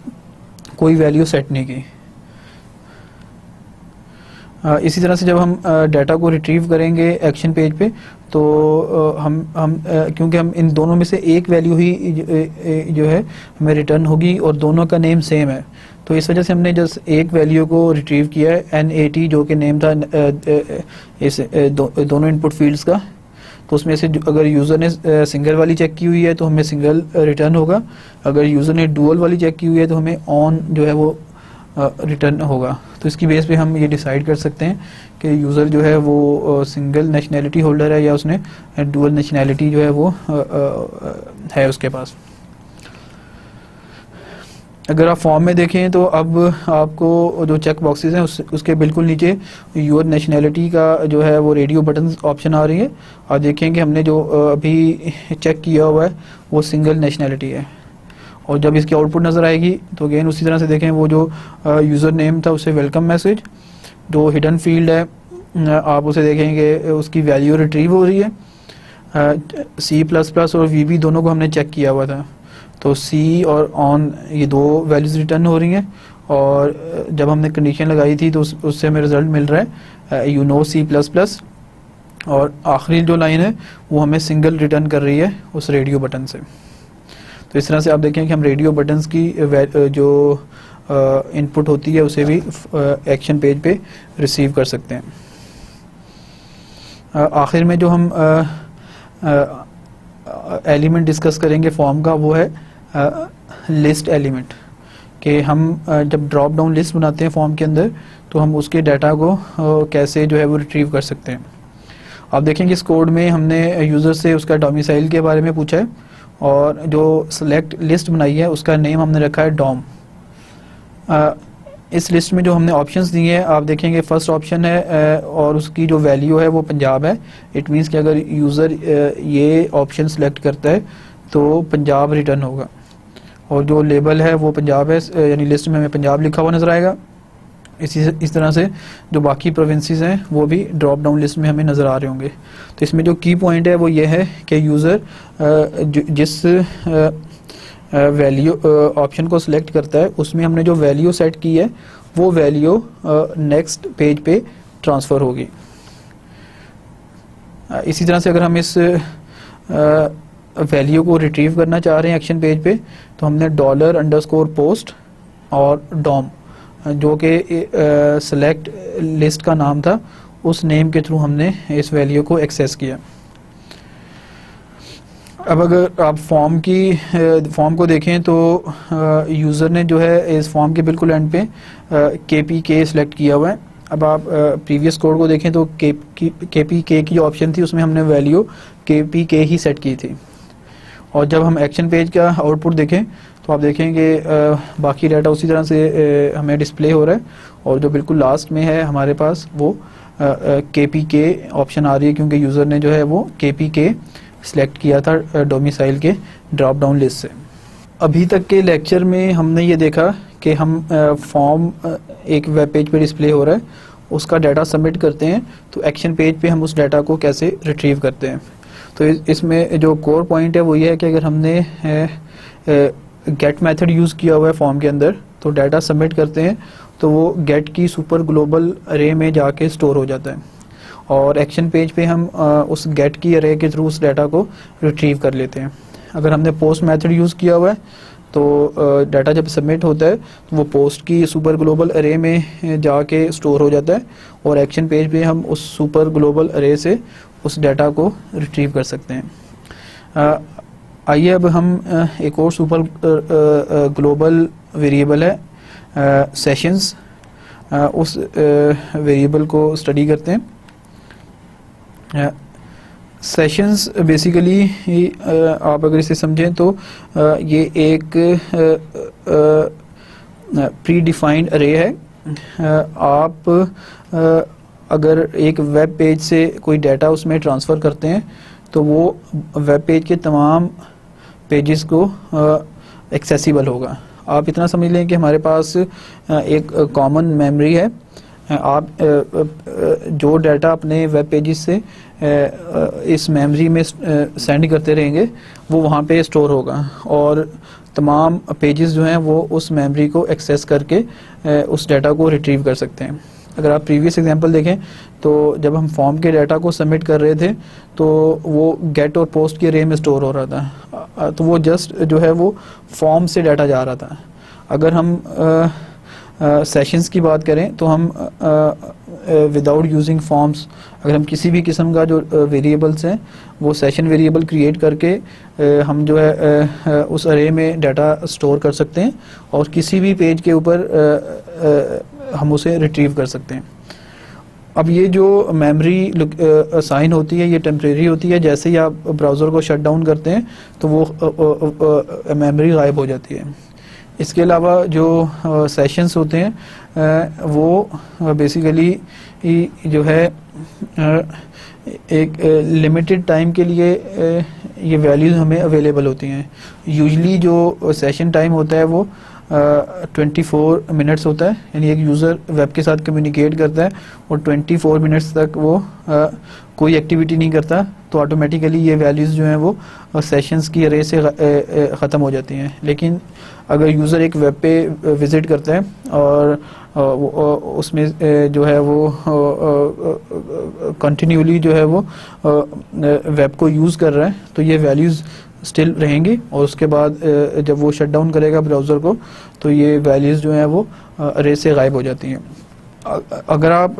A: कोई वैल्यू सेट नहीं की। इसी तरह से जब हम डाटा को रिट्रीव करेंगे एक्शन पेज पे तो हम क्योंकि हम इन दोनों में से एक वैल्यू ही जो है हमें रिटर्न होगी और दोनों का नेम सेम है, तो इस वजह से हमने जस्ट एक वैल्यू को रिट्रीव किया है NAT जो कि नेम था इस दोनों इनपुट फील्ड्स का। तो उसमें से अगर यूज़र ने सिंगल वाली चेक की हुई है तो हमें सिंगल रिटर्न होगा, अगर यूज़र ने डुअल वाली चेक की हुई है तो हमें ऑन जो है वो रिटर्न होगा। तो इसकी बेस पे हम ये डिसाइड कर सकते हैं कि यूज़र जो है वो सिंगल नेशनैलिटी होल्डर है या उसने डुअल नेशनैलिटी जो है वो है उसके पास। अगर आप फॉर्म में देखें तो अब आपको जो चेक बॉक्सेस हैं उसके बिल्कुल नीचे यूर नेशनैलिटी का जो है वो रेडियो बटन ऑप्शन आ रही है और देखें कि हमने जो अभी चेक किया हुआ है वो सिंगल नेशनैलिटी है। और जब इसकी आउटपुट नज़र आएगी तो अगेन उसी तरह से देखें वो जो यूज़र नेम था उससे वेलकम मैसेज, जो हिडन फील्ड है आप उसे देखेंगे उसकी वैल्यू रिट्रीव हो रही है। C++ और VB दोनों को हमने चेक किया हुआ था तो C और ऑन ये दो वैल्यूज़ रिटर्न हो रही हैं और जब हमने कंडीशन लगाई थी तो उससे हमें रिज़ल्ट मिल रहा है यू नो C++, और आखिरी जो लाइन है वो हमें सिंगल रिटर्न कर रही है उस रेडियो बटन से। तो इस तरह से आप देखें कि हम रेडियो बटन्स की जो इनपुट होती है उसे भी एक्शन पेज पे रिसीव कर सकते हैं। आखिर में जो हम एलिमेंट डिस्कस करेंगे फॉर्म का वो है लिस्ट एलिमेंट, कि हम जब ड्रॉप डाउन लिस्ट बनाते हैं फॉर्म के अंदर तो हम उसके डाटा को कैसे जो है वो रिट्रीव कर सकते हैं। आप देखेंगे इस कोड में हमने यूज़र से उसका डोमिसाइल के बारे में पूछा है और जो सेलेक्ट लिस्ट बनाई है उसका नेम हमने रखा है डॉम। इस लिस्ट में जो हमने ऑप्शंस दिए हैं आप देखेंगे फर्स्ट ऑप्शन है और उसकी जो वैल्यू है वो पंजाब है। इट मीन्स कि अगर यूज़र ये ऑप्शन सेलेक्ट करता है तो पंजाब रिटर्न होगा और जो लेबल है वो पंजाब है, यानी लिस्ट में हमें पंजाब लिखा हुआ नज़र आएगा। इस तरह से जो बाकी प्रोविंसेस हैं वो भी ड्रॉप डाउन लिस्ट में हमें नज़र आ रहे होंगे। तो इसमें जो की पॉइंट है वो ये है कि यूज़र जिस वैल्यू ऑप्शन को सिलेक्ट करता है उसमें हमने जो वैल्यू सेट की है वो वैल्यू नेक्स्ट पेज पे ट्रांसफ़र होगी। इसी तरह से अगर हम इस वैल्यू को रिट्रीव करना चाह रहे हैं एक्शन पेज पे, तो हमने $_post और डॉम जो कि सेलेक्ट लिस्ट का नाम था उस नेम के थ्रू हमने इस वैल्यू को एक्सेस किया। अब अगर आप फॉर्म को देखें तो यूज़र ने जो है इस फॉर्म के बिल्कुल एंड पे KPK सिलेक्ट किया हुआ है। अब आप प्रीवियस कोड को देखें तो KPK की जो ऑप्शन थी उसमें हमने वैल्यू KPK ही सेट की थी। और जब हम एक्शन पेज का आउटपुट देखें तो आप देखेंगे बाकी डाटा उसी तरह से हमें डिस्प्ले हो रहा है, और जो बिल्कुल लास्ट में है हमारे पास वो KPK ऑप्शन आ रही है, क्योंकि यूज़र ने जो है वो KPK सिलेक्ट किया था डोमिसाइल के ड्रॉप डाउन लिस्ट से। अभी तक के लेक्चर में हमने ये देखा कि हम फॉर्म एक वेब पेज पे डिस्प्ले हो रहा है, उसका डाटा सबमिट करते हैं, तो एक्शन पेज पे हम उस डाटा को कैसे रिट्रीव करते हैं। तो इसमें जो कोर पॉइंट है वो ये है कि अगर हमने गेट मेथड यूज़ किया हुआ है फॉर्म के अंदर, तो डाटा सबमिट करते हैं तो वो गेट की सुपर ग्लोबल अरे में जाके स्टोर हो जाता है, और एक्शन पेज पे हम उस गेट की अरे के थ्रू उस डाटा को रिट्रीव कर लेते हैं। अगर हमने पोस्ट मेथड यूज़ किया हुआ है तो डाटा जब सबमिट होता है तो वो पोस्ट की सुपर ग्लोबल अरे में जाके स्टोर हो जाता है, और एक्शन पेज पे हम उस सुपर ग्लोबल अरे से उस डाटा को रिट्रीव कर सकते हैं। आइए अब हम एक और सुपर ग्लोबल वेरिएबल है सेशंस, उस वेरिएबल को स्टडी करते हैं। सेशंस बेसिकली आप अगर इसे समझें तो ये एक प्री डिफाइंड अरे है। आप अगर एक वेब पेज से कोई डाटा उसमें ट्रांसफ़र करते हैं तो वो वेब पेज के तमाम पेजेस को एक्सेसिबल होगा। आप इतना समझ लें कि हमारे पास एक कॉमन मेमोरी है। आप जो डाटा अपने वेब पेजेस से इस मेमोरी में सेंड करते रहेंगे वो वहाँ पे स्टोर होगा, और तमाम पेजेस जो हैं वो उस मेमोरी को एक्सेस करके उस डाटा को रिट्रीव कर सकते हैं। अगर आप प्रीवियस एग्जांपल देखें तो जब हम फॉर्म के डाटा को सबमिट कर रहे थे तो वो गेट और पोस्ट के अरे में स्टोर हो रहा था, तो वो जस्ट जो है वो फॉर्म से डाटा जा रहा था। अगर हम सेशंस की बात करें तो हम विदाउट यूजिंग फॉर्म्स अगर हम किसी भी किस्म का जो वेरिएबल्स हैं वो सेशन वेरिएबल क्रिएट करके हम जो है उस अरे में डाटा स्टोर कर सकते हैं, और किसी भी पेज के ऊपर हम उसे रिट्रीव कर सकते हैं। अब ये जो मेमोरी असाइन होती है ये टेम्परेरी होती है, जैसे ही आप ब्राउज़र को शट डाउन करते हैं तो वो मेमोरी गायब हो जाती है। इसके अलावा जो सेशंस होते हैं वो बेसिकली जो है एक लिमिटेड टाइम के लिए ये वैल्यूज़ हमें अवेलेबल होती हैं। यूजली जो सेशन टाइम होता है वो 24 मिनट्स होता है, यानी एक यूज़र वेब के साथ कम्युनिकेट करता है और 24 मिनट्स तक वो कोई एक्टिविटी नहीं करता, तो ऑटोमेटिकली ये वैल्यूज़ जो हैं वो सेशंस की अरे से ख़त्म हो जाती हैं। लेकिन अगर यूज़र एक वेब पे विज़िट करता है और उसमें जो है वो कंटिन्यूली जो है वो वेब को यूज़ कर रहा है तो ये वैल्यूज़ स्टिल रहेंगी, और उसके बाद जब वो शट डाउन करेगा ब्राउज़र को तो ये वैल्यूज़ जो हैं वो अरे से गायब हो जाती हैं। अगर आप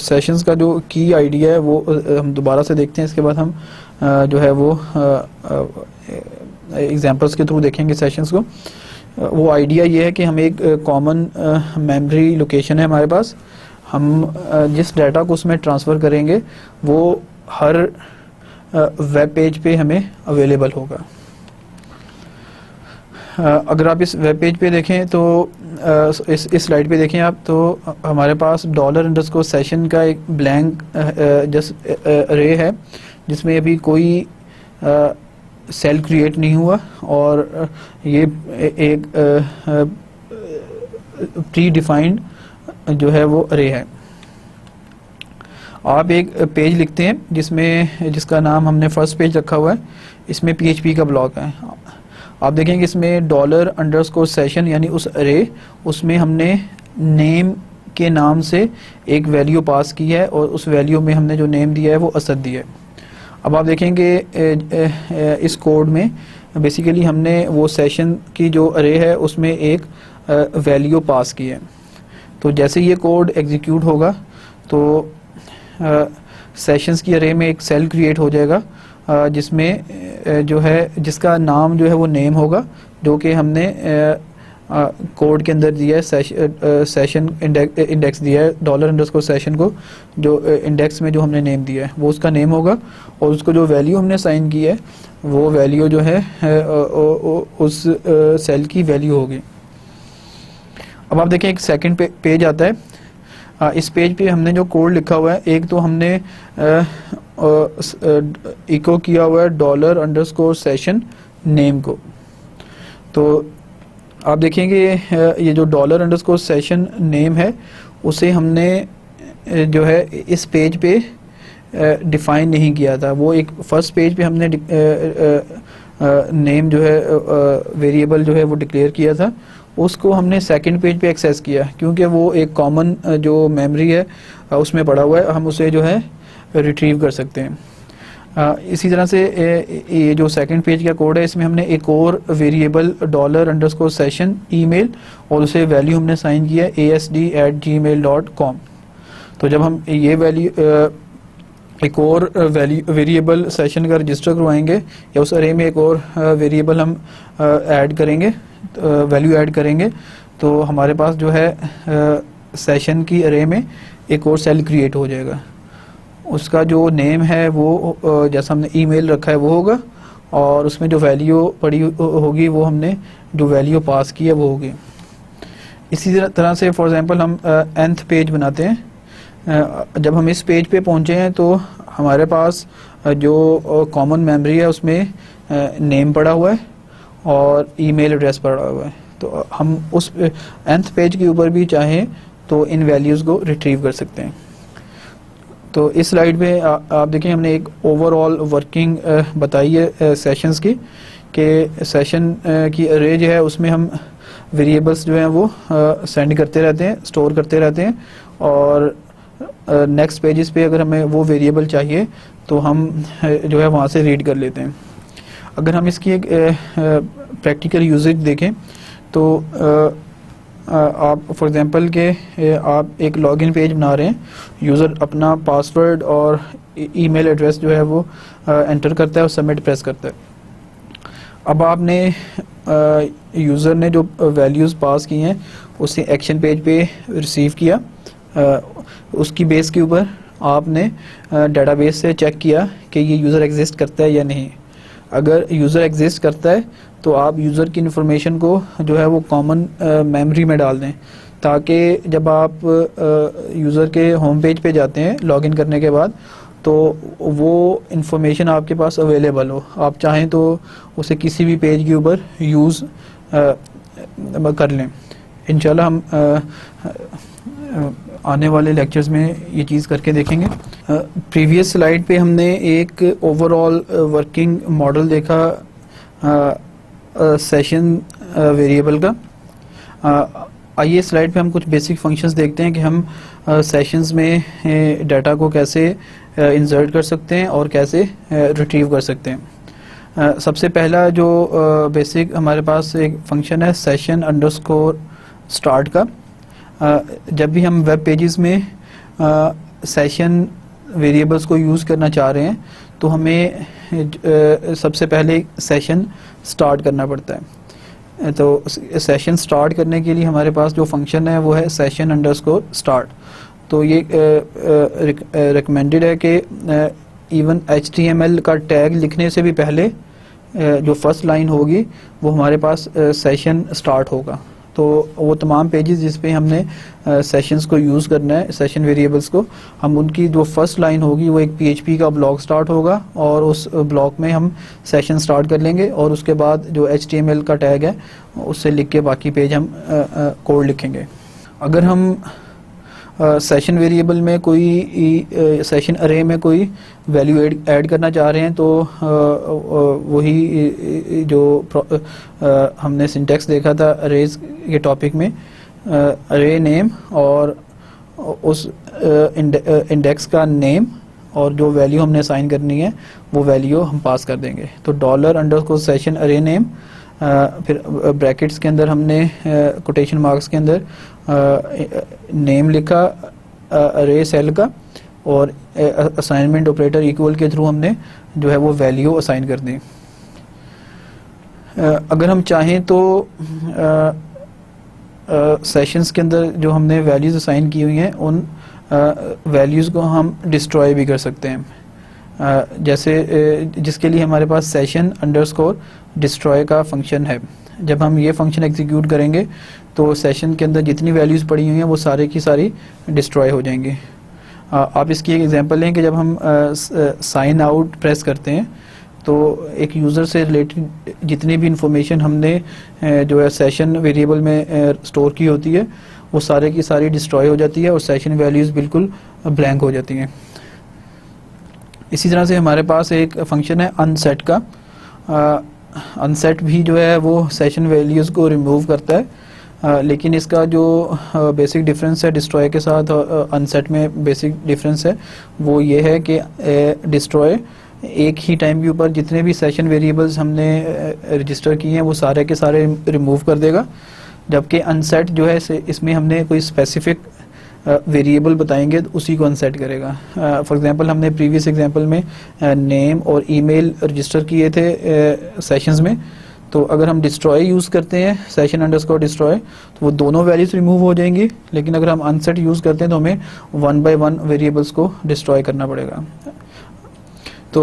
A: सेशंस का जो की आइडिया है वो हम दोबारा से देखते हैं, इसके बाद हम जो है वो एग्जांपल्स के थ्रू देखेंगे सेशंस को। वो आइडिया ये है कि हम एक कॉमन मेमोरी लोकेशन है हमारे पास, हम जिस डाटा को उसमें ट्रांसफ़र करेंगे वो हर वेब पेज पे हमें अवेलेबल होगा। अगर आप इस वेब पेज पे देखें तो इस स्लाइड पे देखें आप तो हमारे पास $_session का एक ब्लैंक जस्ट अरे है जिसमें अभी कोई सेल क्रिएट नहीं हुआ, और ये एक प्री डिफाइंड जो है वो अरे है। आप एक पेज लिखते हैं जिसका नाम हमने फर्स्ट पेज रखा हुआ है, इसमें PHP का ब्लॉक है। आप देखेंगे इसमें $_session यानी उस अरे, उसमें हमने नेम के नाम से एक वैल्यू पास की है और उस वैल्यू में हमने जो नेम दिया है वो असद दिया है। अब आप देखेंगे इस कोड में बेसिकली हमने वो सेशन की जो अरे है उसमें एक वैल्यू पास की है। तो जैसे ये कोड एग्जीक्यूट होगा तो सेशंस की अरे में एक सेल क्रिएट हो जाएगा जिसमें जो है जिसका नाम जो है वो नेम होगा, जो कि हमने कोड के अंदर दिया है। सेशन इंडेक्स दिया है $_session को, जो इंडेक्स में जो हमने नेम दिया है वो उसका नेम होगा, और उसको जो वैल्यू हमने साइन की है वो वैल्यू जो है उस सेल की वैल्यू होगी। अब आप देखें एक सेकंड पेज आता है। इस पेज पे हमने जो कोड लिखा हुआ है, एक तो हमने इको किया हुआ है $_session नेम को। तो आप देखेंगे ये जो $_session नेम है उसे हमने जो है इस पेज पे डिफाइन नहीं किया था। वो एक फर्स्ट पेज पे हमने नेम जो है वेरिएबल जो है वो डिक्लेयर किया था, उसको हमने सेकंड पेज पे एक्सेस किया क्योंकि वो एक कॉमन जो मेमोरी है उसमें पड़ा हुआ है, हम उसे जो है रिट्रीव कर सकते हैं। इसी तरह से ये जो सेकंड पेज का कोड है इसमें हमने एक और वेरिएबल $_session ईमेल और उसे वैल्यू हमने साइन किया है asd@gmail.com। तो जब हम ये वैल्यू एक और वेरिएबल सेशन का रजिस्टर करवाएंगे या उस अरे में एक और वेरिएबल हम ऐड करेंगे, वैल्यू ऐड करेंगे, तो हमारे पास जो है सेशन की अरे में एक और सेल क्रिएट हो जाएगा। उसका जो नेम है वो जैसा हमने ईमेल रखा है वो होगा, और उसमें जो वैल्यू पड़ी होगी वो हमने जो वैल्यू पास की है वो होगी। इसी तरह से फॉर एग्जांपल हम nth पेज बनाते हैं। जब हम इस पेज पे पहुंचे हैं तो हमारे पास जो कॉमन मेमोरी है उसमें नेम पड़ा हुआ है और ईमेल एड्रेस पड़ा हुआ है। तो हम उस nth पेज के ऊपर भी चाहें तो इन वैल्यूज़ को रिट्रीव कर सकते हैं। तो इस स्लाइड पे आप देखें हमने एक ओवरऑल वर्किंग बताई है सेशंस की, कि सेशन की अरे जो है उसमें हम वेरिएबल्स जो हैं वो सेंड करते रहते हैं, स्टोर करते रहते हैं, और नेक्स्ट पेजेस पे अगर हमें वो वेरिएबल चाहिए तो हम जो है वहाँ से रीड कर लेते हैं। अगर हम इसकी एक प्रैक्टिकल यूजेज देखें तो आप फॉर एग्जांपल के आप एक लॉगिन पेज बना रहे हैं, यूज़र अपना पासवर्ड और ईमेल एड्रेस जो है वो एंटर करता है और सबमिट प्रेस करता है। अब आपने यूज़र ने जो वैल्यूज़ पास की हैं उसे एक्शन पेज पे रिसीव किया, उसकी बेस के ऊपर आपने डेटाबेस से चेक किया कि ये यूज़र एग्जिस्ट करता है या नहीं। अगर यूज़र एग्जिस्ट करता है तो आप यूज़र की इन्फॉर्मेशन को जो है वो कॉमन मेमोरी में डाल दें, ताकि जब आप यूज़र के होम पेज पे जाते हैं लॉगिन करने के बाद तो वो इन्फॉर्मेशन आपके पास अवेलेबल हो। आप चाहें तो उसे किसी भी पेज के ऊपर यूज़ कर लें। इंशाल्लाह हम आने वाले लेक्चर्स में ये चीज़ करके देखेंगे। प्रीवियस स्लाइड पे हमने एक ओवरऑल वर्किंग मॉडल देखा सेशन वेरिएबल का। आइए स्लाइड पे हम कुछ बेसिक फंक्शंस देखते हैं कि हम सेशंस में डाटा को कैसे इंसर्ट कर सकते हैं और कैसे रिट्रीव कर सकते हैं। सबसे पहला जो बेसिक हमारे पास एक फंक्शन है सेशन अंडरस्कोर स्टार्ट का। जब भी हम वेब पेजेस में सेशन वेरिएबल्स को यूज़ करना चाह रहे हैं तो हमें सबसे पहले सेशन स्टार्ट करना पड़ता है। तो सेशन स्टार्ट करने के लिए हमारे पास जो फंक्शन है वो है सेशन अंडरस्कोर स्टार्ट। तो ये रिकमेंडेड है कि इवन HTML का टैग लिखने से भी पहले जो फर्स्ट लाइन होगी वो हमारे पास सेशन स्टार्ट होगा। तो वो तमाम पेजेस जिस पे हमने सेशंस को यूज़ करना है, सेशन वेरिएबल्स को, हम उनकी जो फर्स्ट लाइन होगी वो एक PHP का ब्लॉक स्टार्ट होगा और उस ब्लॉक में हम सेशन स्टार्ट कर लेंगे और उसके बाद जो HTML का टैग है उससे लिख के बाकी पेज हम कोड लिखेंगे। अगर हम सेशन वेरिएबल में कोई सेशन अरे में कोई वैल्यू ऐड करना चाह रहे हैं तो वही जो हमने सिंटेक्स देखा था अरेज के टॉपिक में, अरे नेम और उस इंडेक्स का नेम और जो वैल्यू हमने असाइन करनी है वो वैल्यू हम पास कर देंगे। तो $_ अरे नेम, फिर ब्रैकेट्स के अंदर हमने कोटेशन मार्क्स के अंदर नेम लिखा अरे सेल का, और असाइनमेंट ऑपरेटर इक्वल के थ्रू हमने जो है वो वैल्यू असाइन कर दी। अगर हम चाहें तो सेशंस के अंदर जो हमने वैल्यूज़ असाइन की हुई हैं उन वैल्यूज़ को हम डिस्ट्रॉय भी कर सकते हैं, जैसे जिसके लिए हमारे पास सेशन अंडरस्कोर डिस्ट्रॉय का फंक्शन है। जब हम ये फंक्शन एग्जीक्यूट करेंगे तो सेशन के अंदर जितनी वैल्यूज़ पड़ी हुई हैं वो सारे की सारी डिस्ट्रॉय हो जाएंगी। आप इसकी एक एग्जांपल लें कि जब हम साइन आउट प्रेस करते हैं तो एक यूज़र से रिलेटेड जितनी भी इंफॉर्मेशन हमने जो है सेशन वेरिएबल में स्टोर की होती है वो सारे की सारी डिस्ट्रॉय हो जाती है और सेशन वैल्यूज़ बिल्कुल ब्लैंक हो जाती हैं। इसी तरह से हमारे पास एक फंक्शन है अनसेट का। अनसेट भी जो है वो सेशन वैल्यूज़ को रिमूव करता है, लेकिन इसका जो बेसिक डिफरेंस है डिस्ट्रॉय के साथ अनसेट में बेसिक डिफरेंस है वो ये है कि डिस्ट्रॉय एक ही टाइम के ऊपर जितने भी सेशन वेरिएबल्स हमने रजिस्टर किए हैं वो सारे के सारे रिमूव कर देगा, जबकि अनसेट जो है इसमें हमने कोई स्पेसिफिक वेरिएबल बताएंगे तो उसी को अनसेट करेगा। फॉर एग्जांपल हमने प्रीवियस एग्जांपल में नेम और ईमेल रजिस्टर किए थे सेशंस में, तो अगर हम डिस्ट्रॉय यूज़ करते हैं सेशन अंडरस्कोर डिस्ट्रॉय तो वो दोनों वैल्यूज़ रिमूव हो जाएंगी, लेकिन अगर हम अनसेट यूज़ करते हैं तो हमें 1 by 1 वेरिएबल्स को डिस्ट्रॉय करना पड़ेगा। तो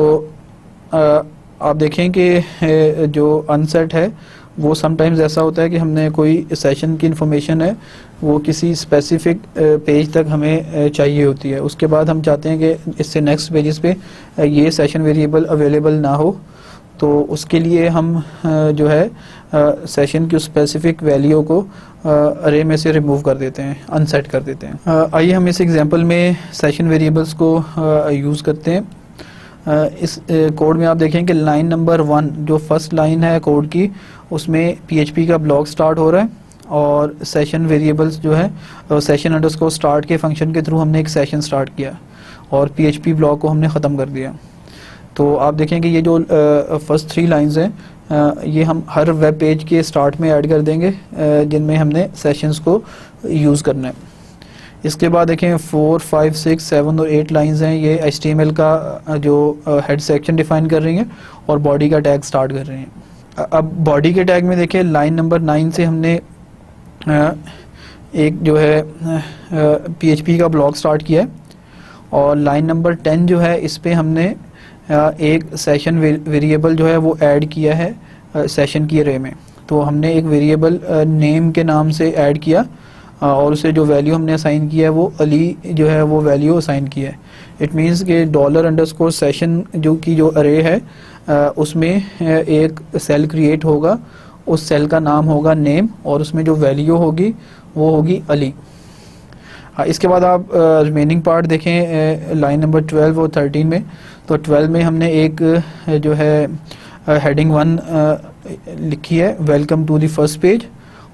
A: आप देखें कि जो अनसेट है वो समटाइम्स ऐसा होता है कि हमने कोई सेशन की इन्फॉर्मेशन है वो किसी स्पेसिफिक पेज तक हमें चाहिए होती है, उसके बाद हम चाहते हैं कि इससे नेक्स्ट पेजेस पे ये सेशन वेरिएबल अवेलेबल ना हो, तो उसके लिए हम जो है सेशन की स्पेसिफिक वैल्यू को अरे में से रिमूव कर देते हैं, अनसेट कर देते हैं। आइए हम इस एग्जांपल में सेशन वेरिएबल्स को यूज़ करते हैं। इस कोड में आप देखें कि लाइन नंबर 1 जो फर्स्ट लाइन है कोड की उसमें PHP का ब्लॉक स्टार्ट हो रहा है और सेशन वेरिएबल्स जो है सेशन अंडरस्कोर स्टार्ट के फंक्शन के थ्रू हमने एक सेशन स्टार्ट किया और PHP ब्लॉक को हमने ख़त्म कर दिया। तो आप देखें कि ये जो फर्स्ट 3 लाइंस हैं ये हम हर वेब पेज के स्टार्ट में ऐड कर देंगे जिनमें हमने सेशंस को यूज़ करना है। इसके बाद देखें 4, 5, 6, 7 और 8 लाइंस हैं, ये HTML का जो हेड सेक्शन डिफाइन कर रही हैं और बॉडी का टैग स्टार्ट कर रही हैं। अब बॉडी के टैग में देखें लाइन नंबर 9 से हमने एक जो है PHP का ब्लॉक स्टार्ट किया है और लाइन नंबर 10 जो है इस पे हमने एक सेशन वेरिएबल जो है वो ऐड किया है सेशन की अरे में। तो हमने एक वेरिएबल नेम के नाम से ऐड किया और उसे जो वैल्यू हमने असाइन किया है वो अली जो है वो वैल्यू असाइन की है। इट मीन्स कि $_सेशन जो अरे है उसमें एक सेल क्रिएट होगा, उस सेल का नाम होगा नेम और उसमें जो वैल्यू होगी वो होगी अली। इसके बाद आप रिमेनिंग पार्ट देखें लाइन नंबर 12 और 13 में, तो 12 में हमने एक जो है हेडिंग 1 लिखी है welcome to the first page,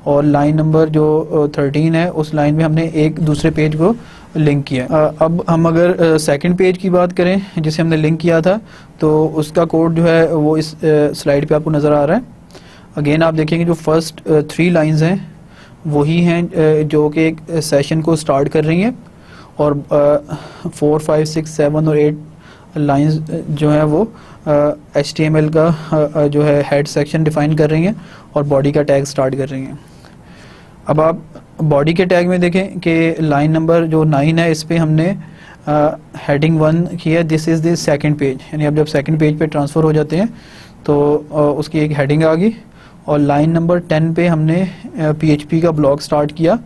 A: और लाइन नंबर जो 13 है उस लाइन में हमने एक दूसरे पेज को लिंक किया। अब हम अगर सेकंड पेज की बात करें जिसे हमने लिंक किया था तो उसका कोड जो है वो इस स्लाइड पे आपको नज़र आ रहा है। अगेन आप देखेंगे जो फर्स्ट 3 लाइंस हैं वही हैं जो कि एक सेशन को स्टार्ट कर रही हैं और 4, 5, 6, 7 और 8 लाइंस जो है वो HTML का जो है हेड सेक्शन डिफाइन कर रही हैं और बॉडी का टैग स्टार्ट कर रही हैं। अब आप बॉडी के टैग में देखें कि लाइन नंबर जो 9 है इस पे हमने हेडिंग 1 की है, this is the second page, यानी अब जब सेकंड पेज पे ट्रांसफ़र हो जाते हैं तो उसकी एक हेडिंग आ गई। और लाइन नंबर 10 पे हमने PHP का ब्लॉग स्टार्ट किया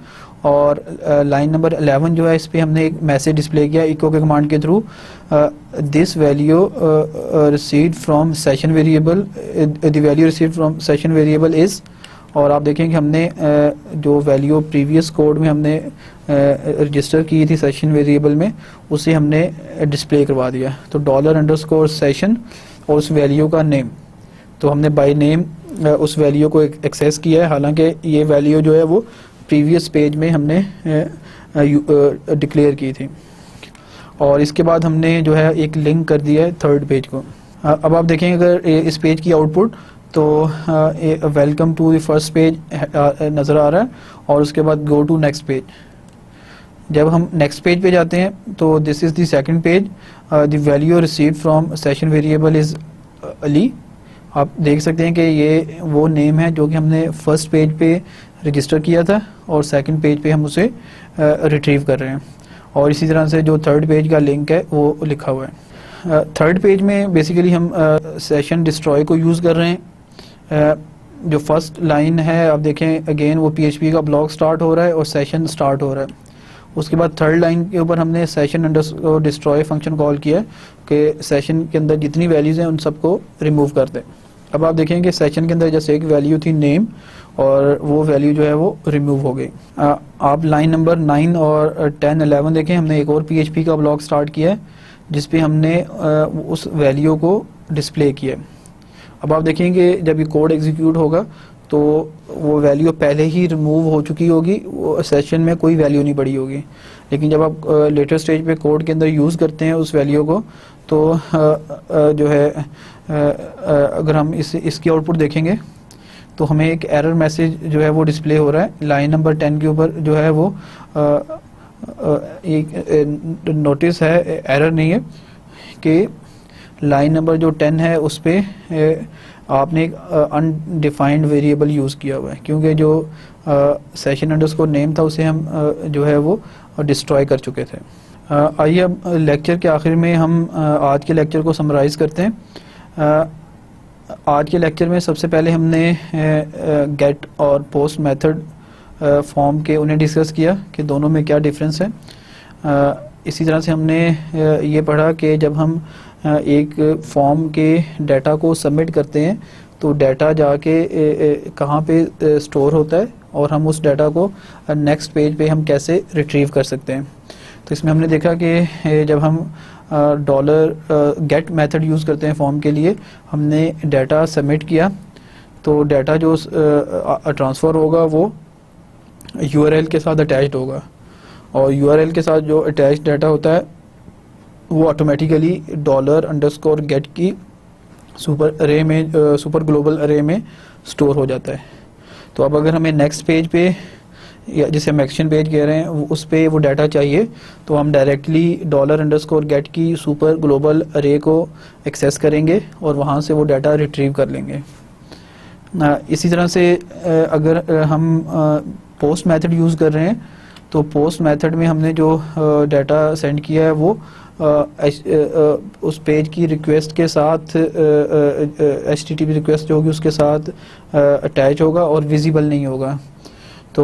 A: और लाइन नंबर 11 जो है इस पे हमने एक मैसेज डिस्प्ले किया इको के कमांड के through, this value received from session variable, the value received from session variable is. और आप देखें कि हमने जो वैल्यू प्रीवियस कोड में हमने रजिस्टर की थी सेशन वेरिएबल में, उसे हमने डिस्प्ले करवा दिया। तो $_सेशन और उस वैल्यू का नेम, तो हमने बाय नेम उस वैल्यू को एक्सेस किया है, हालांकि ये वैल्यू जो है वो प्रीवियस पेज में हमने डिक्लेयर की थी। और इसके बाद हमने जो है एक लिंक कर दिया है थर्ड पेज को। अब आप देखेंगे अगर इस पेज की आउटपुट तो welcome to the first page नज़र आ रहा है, और उसके बाद गो टू नेक्स्ट पेज। जब हम नेक्स्ट पेज पे जाते हैं तो this is the second page, the value received from session variable is Ali. आप देख सकते हैं कि ये वो नेम है जो कि हमने फर्स्ट पेज पे रजिस्टर किया था और सेकंड पेज पे हम उसे रिट्रीव कर रहे हैं। और इसी तरह से जो थर्ड पेज का लिंक है वो लिखा हुआ है। थर्ड पेज में बेसिकली हम सेशन डिस्ट्रॉय को यूज़ कर रहे हैं। जो फर्स्ट लाइन है आप देखें अगेन वो PHP का ब्लॉक स्टार्ट हो रहा है और सेशन स्टार्ट हो रहा है। उसके बाद थर्ड लाइन के ऊपर हमने session underscore destroy function call किया कि सेशन के अंदर जितनी वैल्यूज़ हैं उन सबको रिमूव कर दें। अब आप देखें कि सेशन के अंदर जैसे एक वैल्यू थी नेम, और वो वैल्यू जो है वो रिमूव हो गई। आप लाइन नंबर 9 और 10, 11 देखें, हमने एक और PHP का ब्लॉक स्टार्ट किया है जिस पे हमने उस वैल्यू को डिस्प्ले किया है। अब आप देखेंगे जब ये कोड एग्जीक्यूट होगा तो वो वैल्यू पहले ही रिमूव हो चुकी होगी, वो सेशन में कोई वैल्यू नहीं पड़ी होगी। लेकिन जब आप लेटर स्टेज पे कोड के अंदर यूज़ करते हैं उस वैल्यू को, तो जो है अगर हम इसकी आउटपुट देखेंगे तो हमें एक एरर मैसेज जो है वो डिस्प्ले हो रहा है। लाइन नंबर 10 के ऊपर जो है वो एक नोटिस है, एरर नहीं है, कि लाइन नंबर जो 10 है उस पर आपने एक अनडिफाइंड वेरिएबल यूज़ किया हुआ है, क्योंकि जो सेशन अंडरस्कोर नेम था उसे हम जो है वो डिस्ट्रॉय कर चुके थे। आइए अब लेक्चर के आखिर में हम आज के लेक्चर को समराइज करते हैं। आज के लेक्चर में सबसे पहले हमने गेट और पोस्ट मेथड फॉर्म के उन्हें डिस्कस किया कि दोनों में क्या डिफरेंस है। इसी तरह से हमने ये पढ़ा कि जब हम एक फॉर्म के डाटा को सबमिट करते हैं तो डाटा जाके कहाँ पे स्टोर होता है और हम उस डाटा को नेक्स्ट पेज पे हम कैसे रिट्रीव कर सकते हैं। तो इसमें हमने देखा कि जब हम $get मेथड यूज़ करते हैं फॉर्म के लिए, हमने डाटा सबमिट किया तो डाटा जो ट्रांसफ़र होगा वो URL के साथ अटैच्ड होगा, और URL के साथ जो अटैच्ड डाटा होता है वो ऑटोमेटिकली $_get की सुपर ग्लोबल अरे में स्टोर हो जाता है। तो अब अगर हमें नेक्स्ट पेज पे, या जिसे हम एक्शन पेज कह रहे हैं, उस पे वो डाटा चाहिए तो हम डायरेक्टली $_get की सुपर ग्लोबल अरे को एक्सेस करेंगे और वहाँ से वो डाटा रिट्रीव कर लेंगे। इसी तरह से अगर हम पोस्ट मेथड यूज़ कर रहे हैं तो पोस्ट मेथड में हमने जो डाटा सेंड किया है वो उस पेज की रिक्वेस्ट के साथ HTTP रिक्वेस्ट जो होगी उसके साथ अटैच होगा और विजिबल नहीं होगा। तो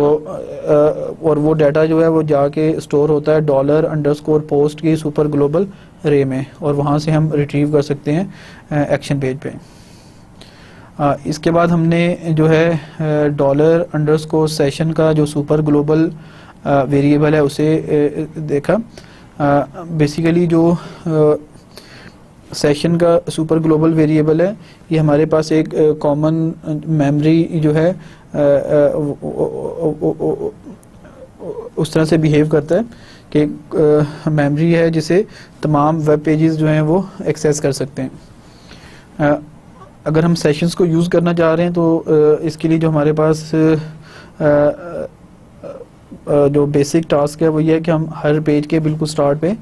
A: और वो डाटा जो है वो जाके स्टोर होता है $_post की सुपर ग्लोबल अरे में, और वहाँ से हम रिट्रीव कर सकते हैं एक्शन पेज पे। इसके बाद हमने जो है $_सेशन का जो सुपर ग्लोबल वेरिएबल है उसे देखा। बेसिकली जो सेशन का सुपर ग्लोबल वेरिएबल है ये हमारे पास एक कॉमन मेमोरी जो है उस तरह से बिहेव करता है कि मेमोरी है जिसे तमाम वेब पेजेस जो हैं वो एक्सेस कर सकते हैं। अगर हम सेशंस को यूज़ करना चाह रहे हैं तो इसके लिए जो हमारे पास जो बेसिक टास्क है वो ये है कि हम हर पेज के बिल्कुल स्टार्ट पे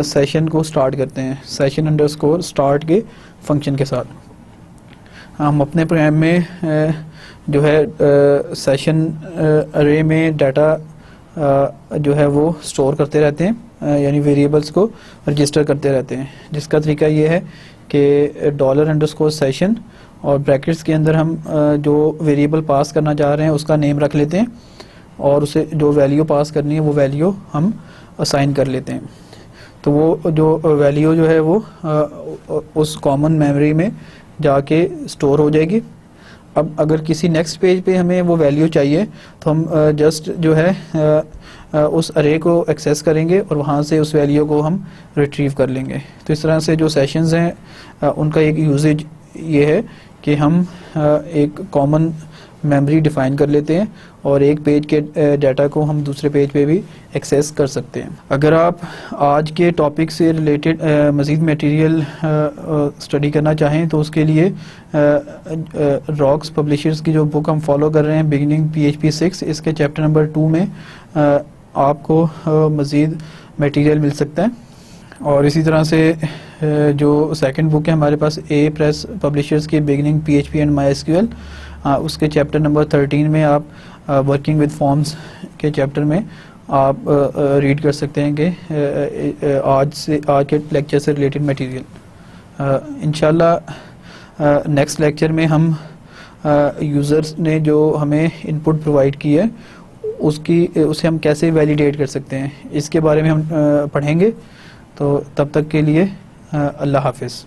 A: सेशन को स्टार्ट करते हैं सेशन अंडरस्कोर स्टार्ट के फंक्शन के साथ। हम अपने प्रोग्राम में जो है सेशन अरे में डाटा जो है वो स्टोर करते रहते हैं, यानी वेरिएबल्स को रजिस्टर करते रहते हैं, जिसका तरीका ये है कि $_सेशन और ब्रैकेट्स के अंदर हम जो वेरिएबल पास करना चाह रहे हैं उसका नेम रख लेते हैं और उसे जो वैल्यू पास करनी है वो वैल्यू हम असाइन कर लेते हैं। तो वो जो वैल्यू जो है वो उस कॉमन मेमोरी में जाके स्टोर हो जाएगी। अब अगर किसी नेक्स्ट पेज पे हमें वो वैल्यू चाहिए तो हम जस्ट जो है उस अरे को एक्सेस करेंगे और वहाँ से उस वैल्यू को हम रिट्रीव कर लेंगे। तो इस तरह से जो सेशंस हैं उनका एक यूजेज ये है कि हम एक कॉमन मेमोरी डिफाइन कर लेते हैं और एक पेज के डाटा को हम दूसरे पेज पे भी एक्सेस कर सकते हैं। अगर आप आज के टॉपिक से रिलेटेड मज़ीद मटेरियल स्टडी करना चाहें तो उसके लिए रॉक्स पब्लिशर्स की जो बुक हम फॉलो कर रहे हैं, बिगिनिंग PHP 6, इसके चैप्टर नंबर 2 में आपको मज़ीद मटेरियल मिल सकता है। और इसी तरह से जो सेकंड बुक है हमारे पास ए प्रेस पब्लिशर्स की बिगिनिंग PHP एंड MySQL, उसके चैप्टर नंबर 13 में आप वर्किंग विद फॉर्म्स के चैप्टर में आप रीड कर सकते हैं कि आज के लेक्चर से रिलेटेड मटेरियल। इंशाल्लाह नेक्स्ट लेक्चर में हम यूज़र्स ने जो हमें इनपुट प्रोवाइड की है उसे हम कैसे वैलिडेट कर सकते हैं इसके बारे में हम पढ़ेंगे। तो तब तक के लिए अल्लाह हाफिज़।